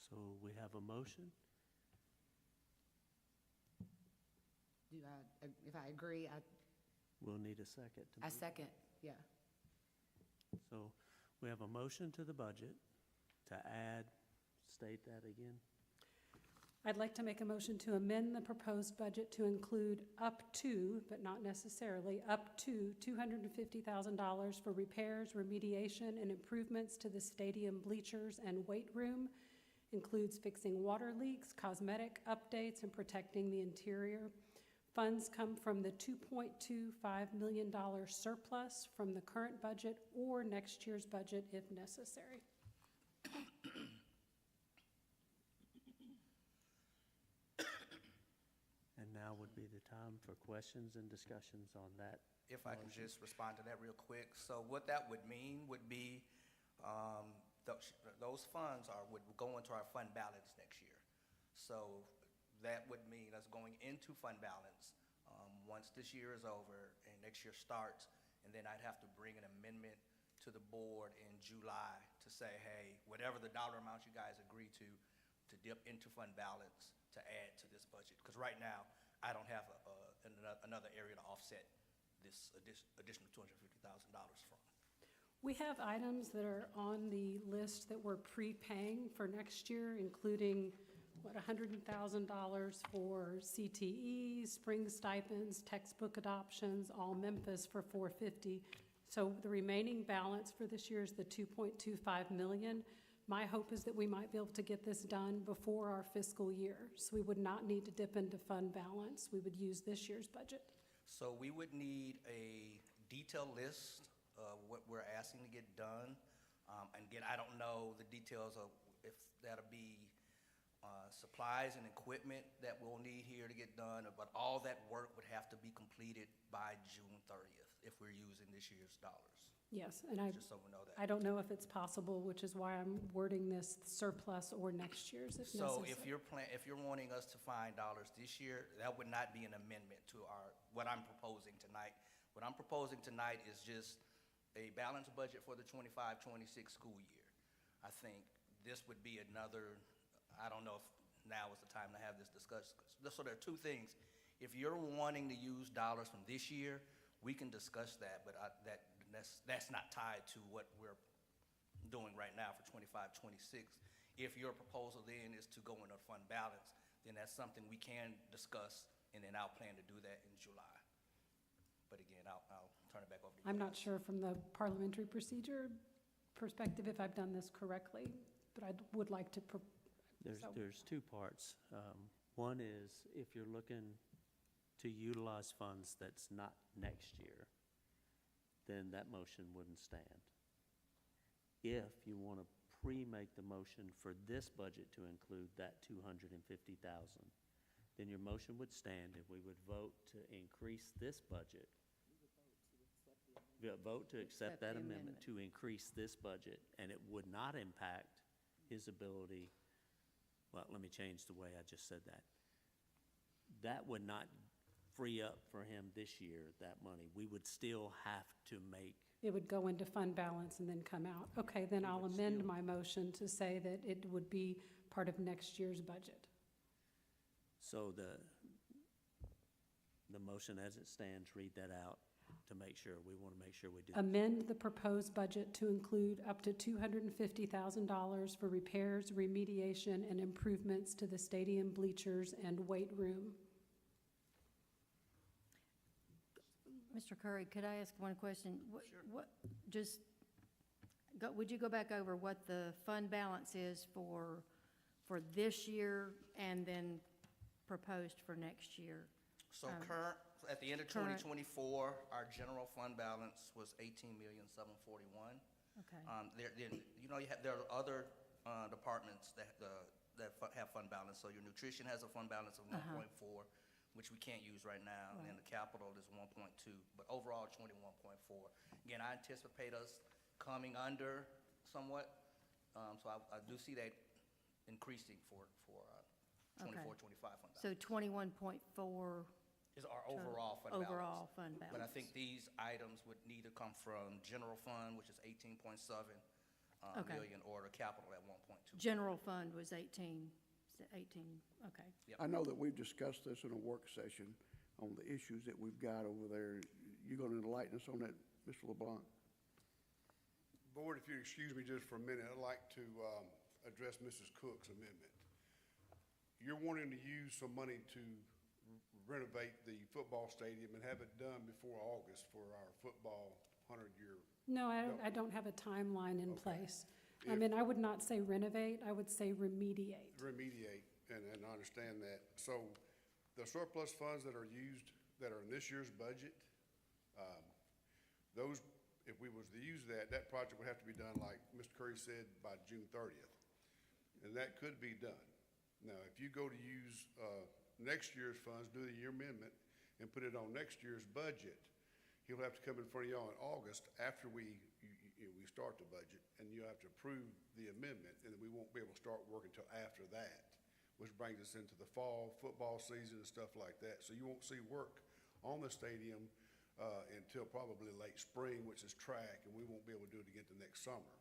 so we have a motion? If I agree, We'll need a second. to I move. second, yeah. So we have a motion to the budget to add, state that again? I'd like to make a motion to amend the proposed budget to include up to, but not necessarily, up to $250,000 for repairs, remediation, and improvements to the stadium bleachers and weight room. Includes fixing water leaks, cosmetic updates, and protecting the interior. Funds come from the $2.25 million surplus from the current budget or next year's budget if necessary. And now would be the time for questions and discussions on that. If I can just respond to that real quick. So what that would mean would be, those funds would go into our fund balance next year. So that would mean us going into fund balance, once this year is over and next year starts, and then I'd have to bring an amendment to the board in July to say, hey, whatever the dollar amount you guys agree to dip into fund balance to add to this budget. Because right now, I don't have another area to offset this additional $250,000 from. We have items that are on the list that we're prepaying for next year, including, $100,000 for CTE, spring stipends, textbook adoptions, all Memphis for $450,000. So the remaining balance for this year is the $2.25 million. My hope is that we might be able to get this done before our fiscal year. So we would not need to dip into fund balance. We would use this year's budget. So we would need a detailed list of what we're asking to get done. And again, I don't know the details of if that'll be supplies and equipment that we'll need here to get done, but all that work would have to be completed by June 30th if we're using this year's dollars. Yes, and Just so we know that. I don't know if it's possible, which is why I'm wording this surplus or next year's if So necessary. if you're wanting us to find dollars this year, that would not be an amendment to what I'm proposing tonight. What I'm proposing tonight is just a balanced budget for the 25-26 school year. I think this would be another, I don't know if now is the time to have this discussion. So there are two things. If you're wanting to use dollars from this year, we can discuss that, but that's not tied to what we're doing right now for 25-26. If your proposal then is to go into fund balance, then that's something we can discuss, and then I'll plan to do that in July. But again, I'll turn it back over to you. I'm not sure from the parliamentary procedure perspective if I've done this correctly, but I would like to. There's two parts. One is if you're looking to utilize funds that's not next year, then that motion wouldn't stand. If you want to pre-make the motion for this budget to include that $250,000, then your motion would stand and we would vote to increase this budget. Vote to accept that amendment to increase this budget, and it would not impact his ability. Well, let me change the way I just said that. That would not free up for him this year, that money. We would still have to make. It would go into fund balance and then come out. Okay, then I'll amend my motion to say that it would be part of next year's budget. So the motion as it stands, read that out to make sure, we want to make sure we do. Amend the proposed budget to include up to $250,000 for repairs, remediation, and improvements to the stadium bleachers and weight room. Mr. Curry, could I ask one question? Would you go back over what the fund balance is for this year and then proposed for next year? So at the end of current- 2024, our general fund balance was 18,741,000. Okay. There are other departments that have fund balance. So your nutrition has a fund balance of 1.4, which we can't use right now, and then the capital is 1.2, but overall 21.4. Again, I anticipate us coming under somewhat, so I do see that increasing for 24-25 fund balance. So 21.4 Is our overall fund balance. overall fund balance. But I think these items would neither come from general fund, which is 18.7 Okay. million, or the capital at 1.2. General fund was 18, okay. I know that we've discussed this in a work session on the issues that we've got over there. You going to enlighten us on that, Mr. LeBlanc? Board, if you excuse me just for a minute, I'd like to address Mrs. Cook's amendment. You're wanting to use some money to renovate the football stadium and have it done before August for our football 100-year. No, I don't have a timeline in place. I If- mean, I would not say renovate, I would say remediate. Remediate, and I understand that. So the surplus funds that are used, that are in this year's budget, those, if we was to use that project would have to be done, like Mr. Curry said, by June 30th. And that could be done. Now, if you go to use next year's funds, do the year amendment, and put it on next year's budget, he'll have to come in front of y'all in August after we start the budget, and you'll have to approve the amendment, and we won't be able to start work until after that, which brings us into the fall football season and stuff like that. So you won't see work on the stadium until probably late spring, which is track, and we won't be able to do it again the next summer.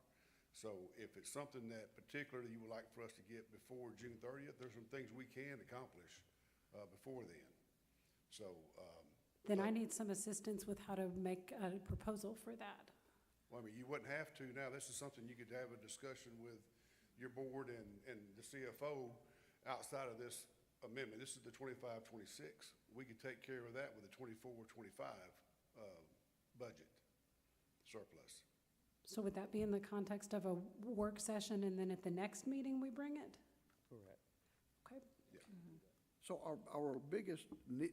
So if it's something that particularly you would like for us to get before June 30th, there's some things we can accomplish before then. So. Then I need some assistance with how to make a proposal for that. Well, I mean, you wouldn't have to. Now, this is something you could have a discussion with your board and the CFO outside of this amendment. This is the 25-26. We could take care of that with the 24-25 budget surplus. So would that be in the context of a work session and then at the next meeting we bring it? Correct. Okay. So our biggest need,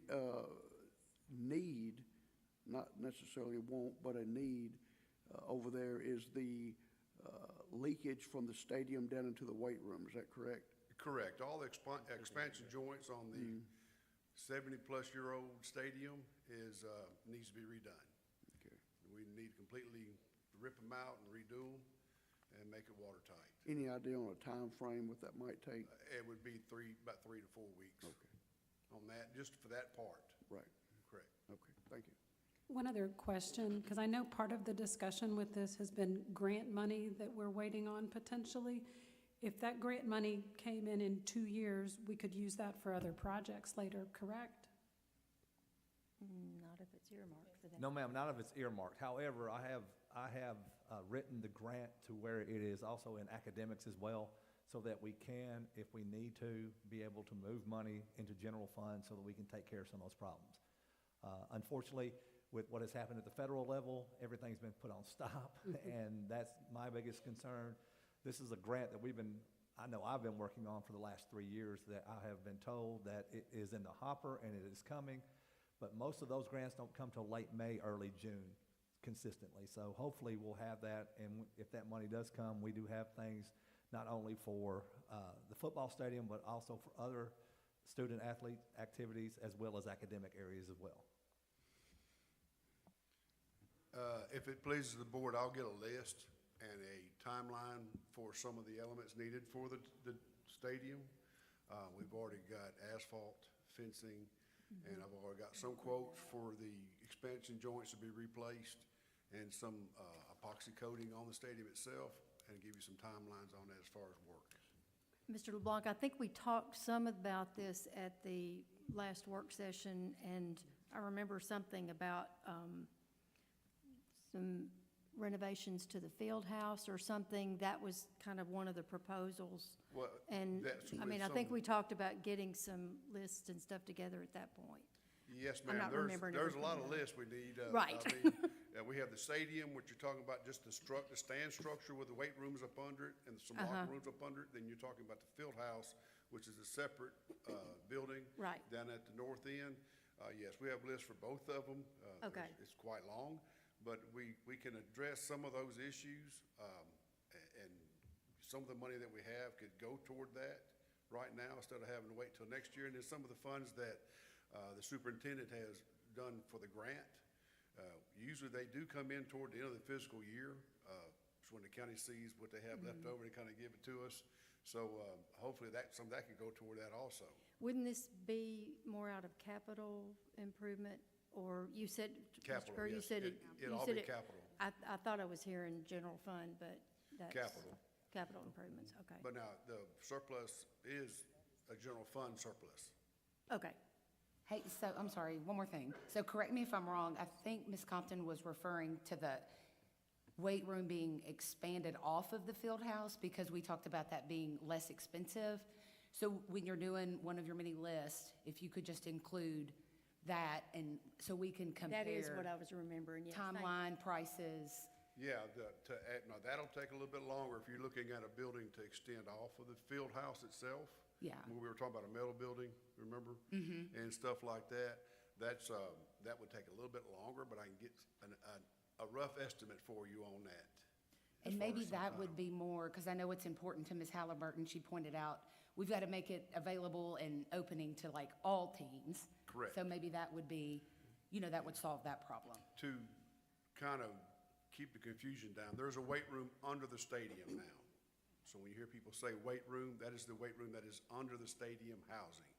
not necessarily want, but a need over there is the leakage from the stadium down into the weight room. Is that correct? Correct. All the expansion joints on the 70-plus-year-old stadium needs to be redone. Okay. We need to completely rip them out and redo them and make it watertight. Any idea on a time frame what that might take? It would be about 3 to 4 weeks. Okay. On that, just for that part. Right. Correct. Okay, thank you. One other question, because I know part of the discussion with this has been grant money that we're waiting on potentially. If that grant money came in 2 years, we could use that for other projects later, correct? Not if it's earmarked for that. No, ma'am, not if it's earmarked. However, I have written the grant to where it is also in academics as well, so that we can, if we need to, be able to move money into general funds so that we can take care of some of those problems. Unfortunately, with what has happened at the federal level, everything's been put on stop, and that's my biggest concern. This is a grant that I've been working on for the last 3 years, that I have been told that it is in the hopper and it is coming, but most of those grants don't come till late May, early June consistently. So hopefully we'll have that, and if that money does come, we do have things not only for the football stadium, but also for other student-athlete activities as well as academic areas as well. If it pleases the board, I'll get a list and a timeline for some of the elements needed for the stadium. We've already got asphalt, fencing, and I've already got some quotes for the expansion joints to be replaced and some epoxy coating on the stadium itself, and give you some timelines on that as far as work. Mr. LeBlanc, I think we talked some about this at the last work session, and I remember something about some renovations to the field house or something. That was kind of one of the proposals. Well, And, that's I mean, with I think some- we talked about getting some lists and stuff together at that point. Yes, I'm ma'am. not remembering There's a lot of everything, lists we need. Right. I mean, we have the stadium, which you're talking about, just the stand structure with the weight rooms up under it and some Uh-huh. locker rooms up under it. Then you're talking about the field house, which is a separate building. Right. Down at the north end. Yes, we have lists for both of them. Okay. It's quite long, but we can address some of those issues. And some of the money that we have could go toward that right now instead of having to wait till next year. And then some of the funds that the superintendent has done for the grant, usually they do come in toward the end of the fiscal year. It's when the county sees what they have left over, they kind of give it to us. So hopefully some of that could go toward that also. Wouldn't this be more out of capital improvement? Or you said, Capital, Mr. Kerr, you yes. said it. It'll you all said be it- capital. I thought I was hearing general fund, but that's. Capital. Capital improvements, okay. But now, the surplus is a general fund surplus. Okay. Hey, so, I'm sorry, one more thing. So correct me if I'm wrong, I think Ms. Compton was referring to the weight room being expanded off of the field house because we talked about that being less expensive. So when you're doing one of your many lists, if you could just include that and so we can compare. That is what I was remembering, yes. Thank you. Timeline, prices. Yeah, now that'll take a little bit longer if you're looking at a building to extend off of the field house itself. Yeah. When we were talking about a metal building, remember? Mm-hmm. And stuff like that. That would take a little bit longer, but I can get a rough estimate for you on that. And maybe as far as that would be more, because I know it's important to Ms. Halliburton, she pointed out, we've got to make it available and opening to like all teens. Correct. So maybe that would be, that would solve that problem. To kind of keep the confusion down, there's a weight room under the stadium now. So when you hear people say weight room, that is the weight room that is under the stadium housing.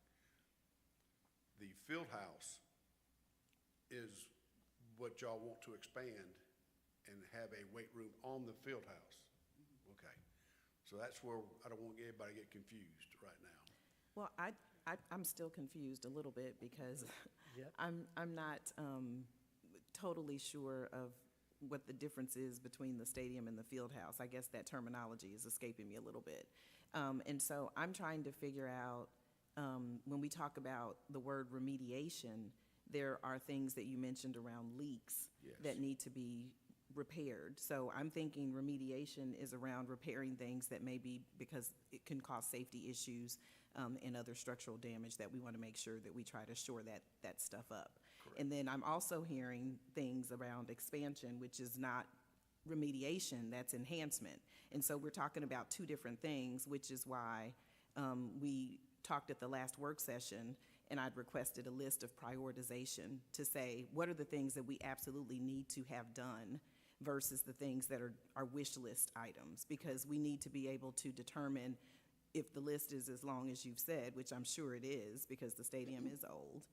The field house is what y'all want to expand and have a weight room on the field house. Okay. So that's where I don't want anybody to get confused right now. Well, I'm still confused a little bit because Yep. I'm not totally sure of what the difference is between the stadium and the field house. I guess that terminology is escaping me a little bit. And so I'm trying to figure out, when we talk about the word remediation, there are things that you mentioned around leaks Yes. that need to be repaired. So I'm thinking remediation is around repairing things that may be because it can cause safety issues and other structural damage that we want to make sure that we try to shore that stuff up. Correct. And then I'm also hearing things around expansion, which is not remediation, that's enhancement. And so we're talking about two different things, which is why we talked at the last work session and I'd requested a list of prioritization to say, what are the things that we absolutely need to have done versus the things that are wish list items? Because we need to be able to determine if the list is as long as you've said, which I'm sure it is because the stadium is old.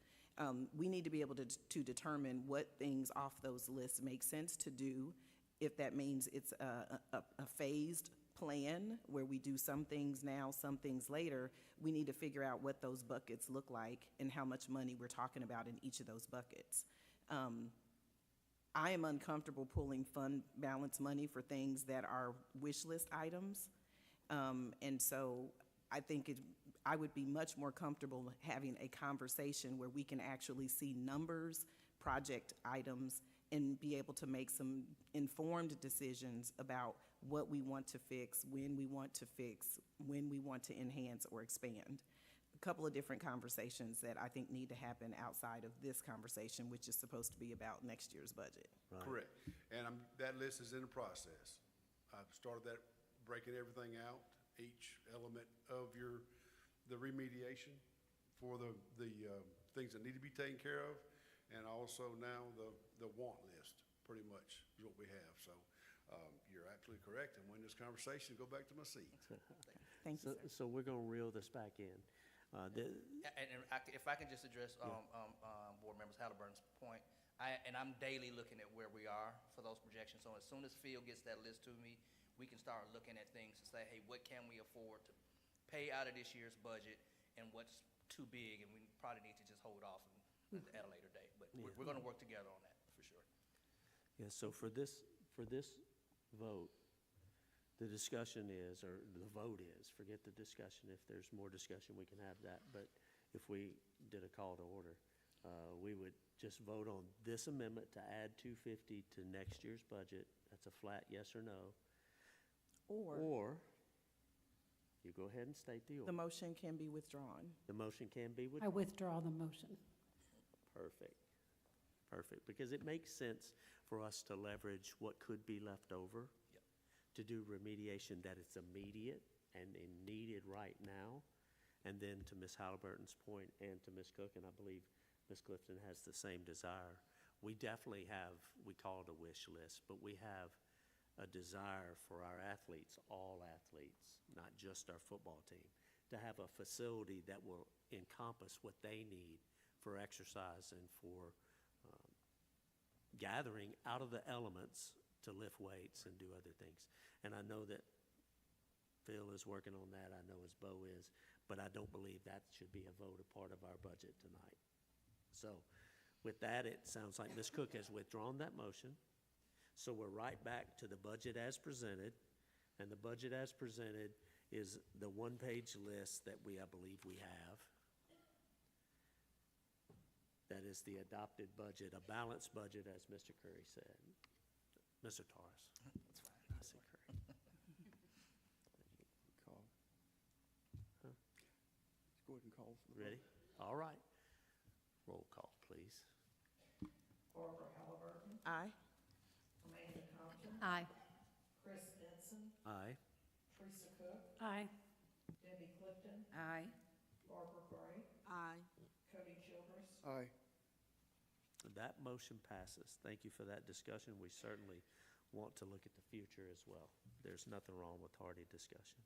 We need to be able to determine what things off those lists make sense to do. If that means it's a phased plan where we do some things now, some things later, we need to figure out what those buckets look like and how much money we're talking about in each of those buckets. I am uncomfortable pulling fund balance money for things that are wish list items. And so I think I would be much more comfortable having a conversation where we can actually see numbers, project items, and be able to make some informed decisions about what we want to fix, when we want to fix, when we want to enhance or expand. A couple of different conversations that I think need to happen outside of this conversation, which is supposed to be about next year's budget. Right. Correct. And that list is in the process. I've started that, breaking everything out, each element of the remediation for the things that need to be taken care of, and also now the want list, pretty much is what we have. So you're absolutely correct. And when this conversation, go back to my seat. Thank you, sir. So we're going to reel this back in. If I can just address Board Members Halliburton's point, I'm daily looking at where we are for those projections. So as soon as Phil gets that list to me, we can start looking at things to say, hey, what can we afford to pay out of this year's budget and what's too big, and we probably need to just hold off and at a later date. But we're gonna work together on that, for sure. Yeah, so for this vote, the discussion is, or the vote is, forget the discussion, if there's more discussion, we can have that, but if we did a call to order, we would just vote on this amendment to add 250 to next year's budget. That's a flat yes or no. Or you go ahead and state the the order. motion can be withdrawn. The motion can be I withdrawn. withdraw the motion. Perfect. Perfect, because it makes sense for us to leverage what could be left over to do remediation that it's immediate and needed right now. And then to Ms. Halliburton's point and to Ms. Cook, and I believe Ms. Clifton has the same desire, we definitely have, we call it a wish list, but we have a desire for our athletes, all athletes, not just our football team, to have a facility that will encompass what they need for exercise and for gathering out of the elements to lift weights and do other things. And I know that Phil is working on that, I know as Bo is, but I don't believe that should be a vote, a part of our budget tonight. So with that, it sounds like Ms. Cook has withdrawn that motion. So we're right back to the budget as presented, and the budget as presented is the one-page list that I believe we have. That is the adopted budget, a balanced budget, as Mr. Curry said. Mr. Torres. That's fine. I said Curry. Call. Let's go ahead and call. for the Ready? All right. Roll call, please. Barbara Halliburton, Aye. Amanda Compton, Aye. Chris Benson, Aye. Teresa Cook, Aye. Debbie Clifton, Aye. Barbara Gray, Aye. Cody Childress, Aye. That motion passes. Thank you for that discussion. We certainly want to look at the future as well. There's nothing wrong with hearty discussion.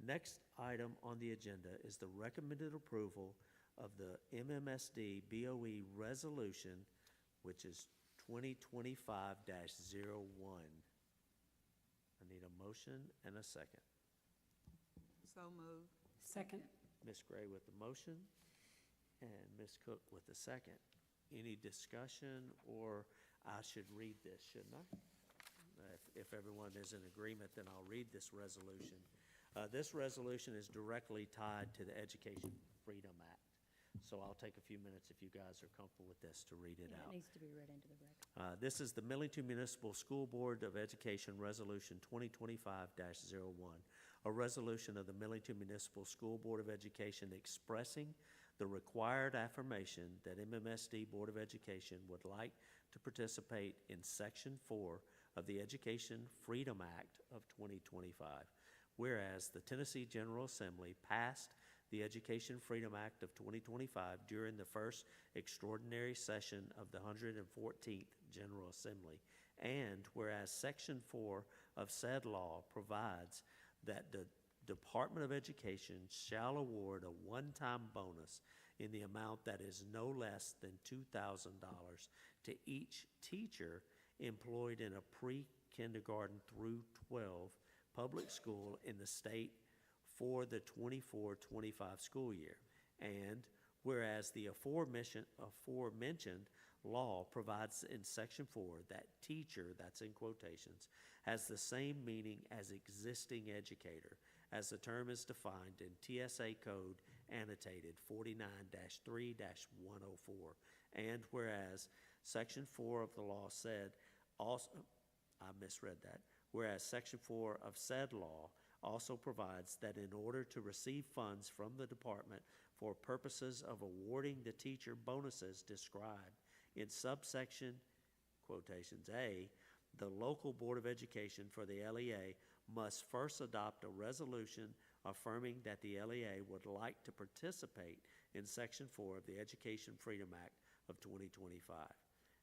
Next item on the agenda is the recommended approval of the MMSD BOE resolution, which is 2025-01. I need a motion and a second. So moved. Second. Ms. Gray with the motion and Ms. Cook with the second. Any discussion, or I should read this, shouldn't I? If everyone is in agreement, then I'll read this resolution. This resolution is directly tied to the Education Freedom Act. So I'll take a few minutes, if you guys are comfortable with this, to read it out. It needs to be read into the record. This is the Millington Municipal School Board of Education Resolution 2025-01, a resolution of the Millington Municipal School Board of Education expressing the required affirmation that MMSD Board of Education would like to participate in Section 4 of the Education Freedom Act of 2025. Whereas the Tennessee General Assembly passed the Education Freedom Act of 2025 during the first extraordinary session of the 114th General Assembly, and whereas Section 4 of said law provides that the Department of Education shall award a one-time bonus in the amount that is no less than $2,000 to each teacher employed in a pre-kindergarten through 12 public school in the state for the 24-25 school year. And whereas the aforementioned law provides in Section 4 that teacher, that's in quotations, has the same meaning as existing educator, as the term is defined in TSA Code annotated 49-3-104. And whereas Section 4 of the law said also, I misread that, whereas Section 4 of said law also provides that in order to receive funds from the department for purposes of awarding the teacher bonuses described in subsection, quotations A, the local Board of Education for the LEA must first adopt a resolution affirming that the LEA would like to participate in Section 4 of the Education Freedom Act of 2025.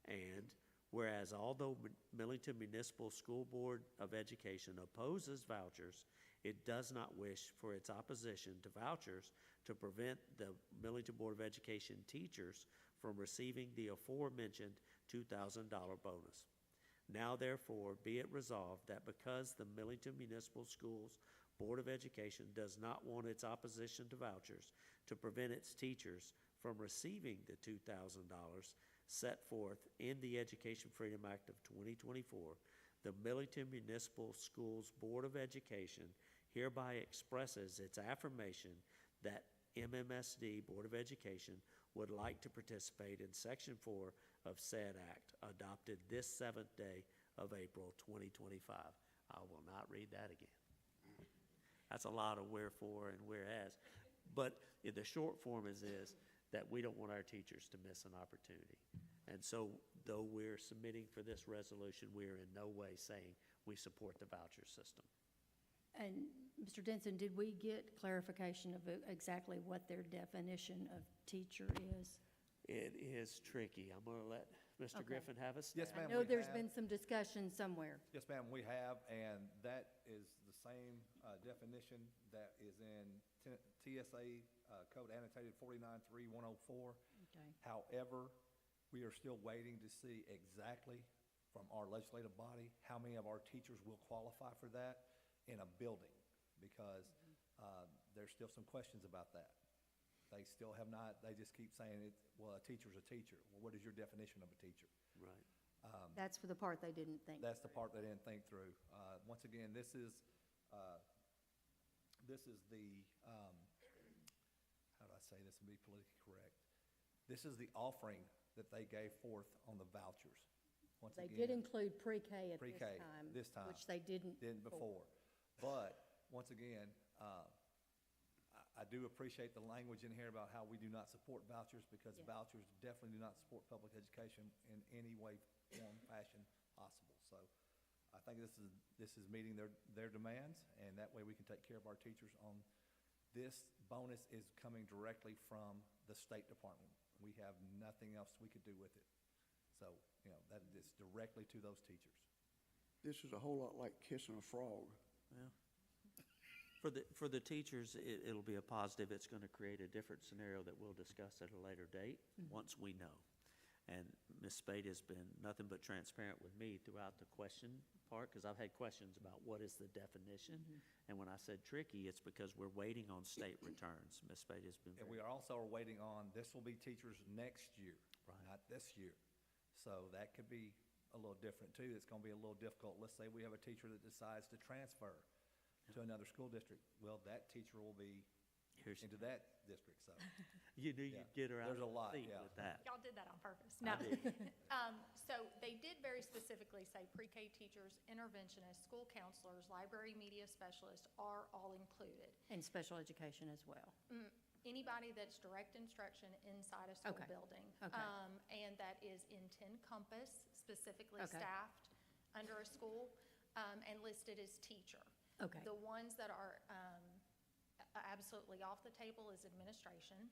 And whereas although Millington Municipal School Board of Education opposes vouchers, it does not wish for its opposition to vouchers to prevent the Millington Board of Education teachers from receiving the aforementioned $2,000 bonus. Now therefore be it resolved that because the Millington Municipal Schools Board of Education does not want its opposition to vouchers to prevent its teachers from receiving the $2,000 set forth in the Education Freedom Act of 2024, the Millington Municipal Schools Board of Education hereby expresses its affirmation that MMSD Board of Education would like to participate in Section 4 of said act, adopted this 7th day of April 2025. I will not read that again. That's a lot of wherefore and whereas. But in the short form is that we don't want our teachers to miss an opportunity. And so, though we're submitting for this resolution, we are in no way saying we support the voucher system. And Mr. Denson, did we get clarification of exactly what their definition of teacher is? It is tricky. I'm going to let Mr. Okay. Griffin have a Yes, stab. ma'am. I know we there's have. been some discussion somewhere. Yes, ma'am, we have, and that is the same definition that is in TSA Code Annotated 493104. Okay. However, we are still waiting to see exactly from our legislative body how many of our teachers will qualify for that in a building, because there's still some questions about that. They still have not, they just keep saying, well, a teacher's a teacher. Well, what is your definition of a teacher? Right. That's for the part they didn't think. That's the part they didn't think through. Once again, this is the, how do I say this and be politically correct? This is the offering that they gave forth on the vouchers. Once They again, did include pre-K at Pre-K this time. which they didn't before. But, once again, I do appreciate the language in here about how we do not support vouchers, because Yeah. vouchers definitely do not support public education in any way, form, fashion possible. So I think this is meeting their demands, and that way we can take care of our teachers on. This bonus is coming directly from the State Department. We have nothing else we could do with it. So, that is directly to those teachers. This is a whole lot like kissing a frog. Well, for the teachers, it'll be a positive. It's going to create a different scenario that we'll discuss at a later date, once we know. And Ms. Spade has been nothing but transparent with me throughout the question part, because I've had questions about what is the definition. And when I said tricky, it's because we're waiting on state returns. Ms. Spade has been And very. we are also waiting on, this will be teachers next year, Right. not this year. So that could be a little different too. It's going to be a little difficult. Let's say we have a teacher that decides to transfer to another school district. Well, that teacher will be into that district, so. You knew Yeah. you'd get her out There's a of lot, the seat yeah. with that. Y'all did that on purpose. I No. did. So they did very specifically say pre-K teachers, interventionists, school counselors, library media specialists are all included. And special education as well. Anybody that's direct instruction inside a school Okay. building. Okay. And that is in 10 Compass, specifically Okay. staffed under a school, and listed as teacher. Okay. The ones that are absolutely off the table is administration.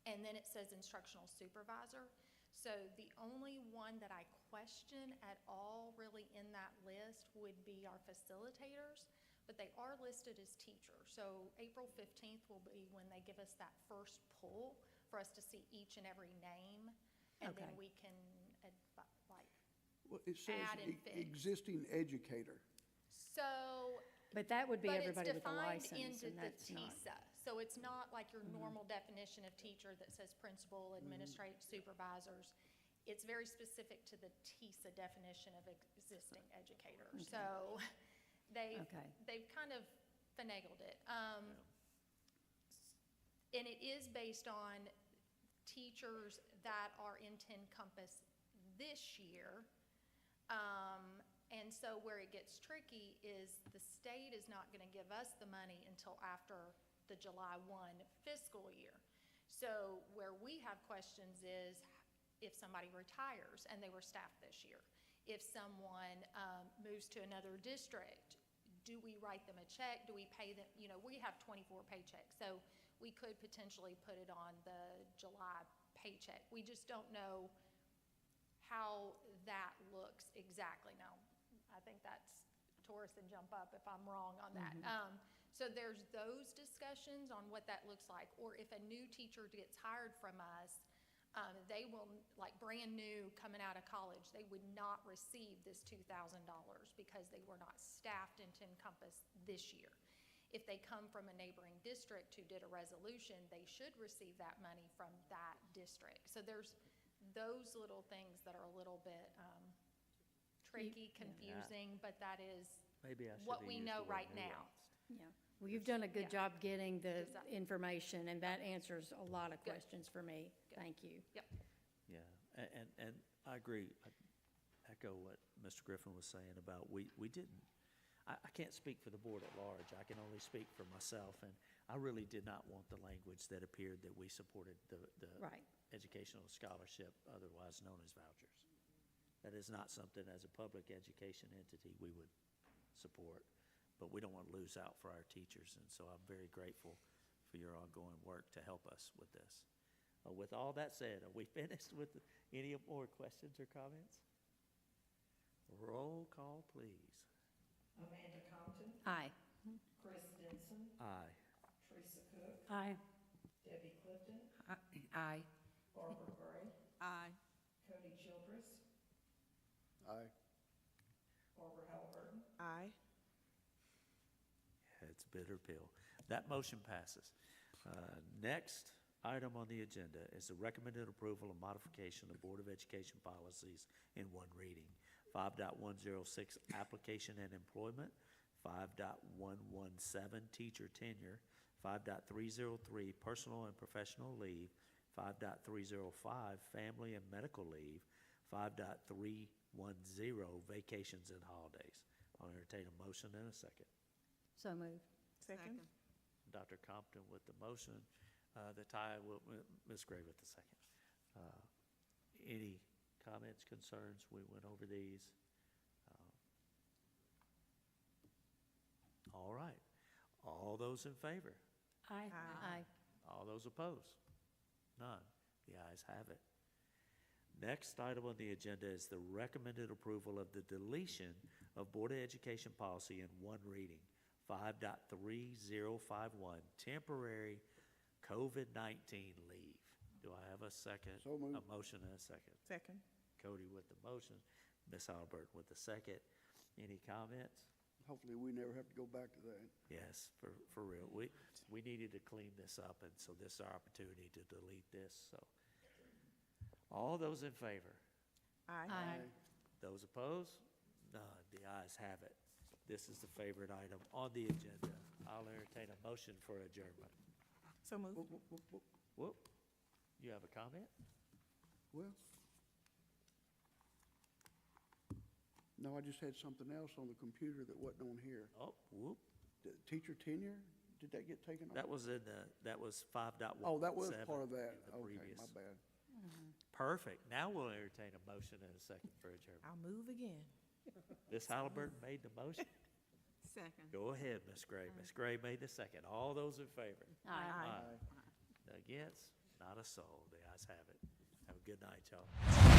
And then it says instructional supervisor. So the only one that I question at all really in that list would be our facilitators, but they are listed as teachers. So April 15th will be when they give us that first pull for us to see each and every name. And then Okay. we can, Well, it says Add and fix. existing educator. so. But that would be But everybody with a it's license, defined and into that's the not. TISA. So it's not like your normal definition of teacher that says principal, administrative supervisors. It's very specific to the TISA definition of existing educator. So Okay. they've kind of finagled it. And it is based on teachers that are in 10 Compass this year. And so where it gets tricky is the state is not going to give us the money until after the July 1 fiscal year. So where we have questions is if somebody retires and they were staffed this year, if someone moves to another district, do we write them a check? Do we pay them? We have 24 paychecks, so we could potentially put it on the July paycheck. We just don't know how that looks exactly. Now, I think that's Taurus and jump up if I'm wrong on that. So there's those discussions on what that looks like. Or if a new teacher gets hired from us, they will, like brand new coming out of college, they would not receive this $2,000 because they were not staffed in 10 Compass this year. if they come from a neighboring district who did a resolution, they should receive that money from that district. So there's those little things that are a little bit tricky, confusing, but that is Maybe I should what have we used know the word right now. nuanced. Yeah, well, you've done a good Yeah. job getting the Exactly. information, and that answers a lot of Good. questions for me. Good. Thank you. Yep. Yeah, and I agree. I echo what Mr. Griffin was saying about we didn't, I can't speak for the board at large. I can only speak for myself, and I really did not want the language that appeared that we supported the Right. educational scholarship, otherwise known as vouchers. That is not something as a public education entity we would support, but we don't want to lose out for our teachers, and so I'm very grateful for your ongoing work to help us with this. With all that said, are we finished with any more questions or comments? Roll call, please. Amanda Compton, Aye. Chris Denson, Aye. Teresa Cook, Aye. Debbie Clifton, Aye. Barbara Gray, Aye. Cody Childress, Aye. Barbara Halliburton. Aye. It's a bitter pill. That motion passes. Next item on the agenda is the recommended approval of modification of Board of Education policies in one reading. 5.106, application and employment. 5.117, teacher tenure. 5.303, personal and professional leave. 5.305, family and medical leave. 5.310, vacations and holidays. I'll entertain a motion in a second. So moved. Second. Dr. Compton with the motion, the tie, Ms. Gray with the second. Any comments, concerns? We went over these. All right. All those in favor? Aye. Aye. All those opposed? None. The ayes have it. Next item on the agenda is the recommended approval of the deletion of Board of Education policy in one reading. 5.3051, temporary COVID-19 leave. Do I have a second? So moved. A motion and a second. Second. Cody with the motion, Ms. Halliburton with the second. Any comments? Hopefully, we never have to go back to that. Yes, for real. We needed to clean this up, and so this is our opportunity to delete this, so. All those in favor? Aye. Those opposed? None. The ayes have it. This is the favorite item on the agenda. I'll entertain a motion for adjournment. So moved. Whoop. You have a comment? Well, no, I just had something else on the computer that wasn't on here. Oh, whoop. The teacher tenure, did that get taken off? That was that was 5.17. Oh, that was part of that. in the Okay, previous. my bad. Perfect. Now we'll entertain a motion in a second for adjournment. I'll move again. Ms. Halliburton made the motion. Second. Go ahead, Ms. Gray. Ms. Gray made the second. All those in favor? Aye. Against? Not a soul. The ayes have it. Have a good night, y'all.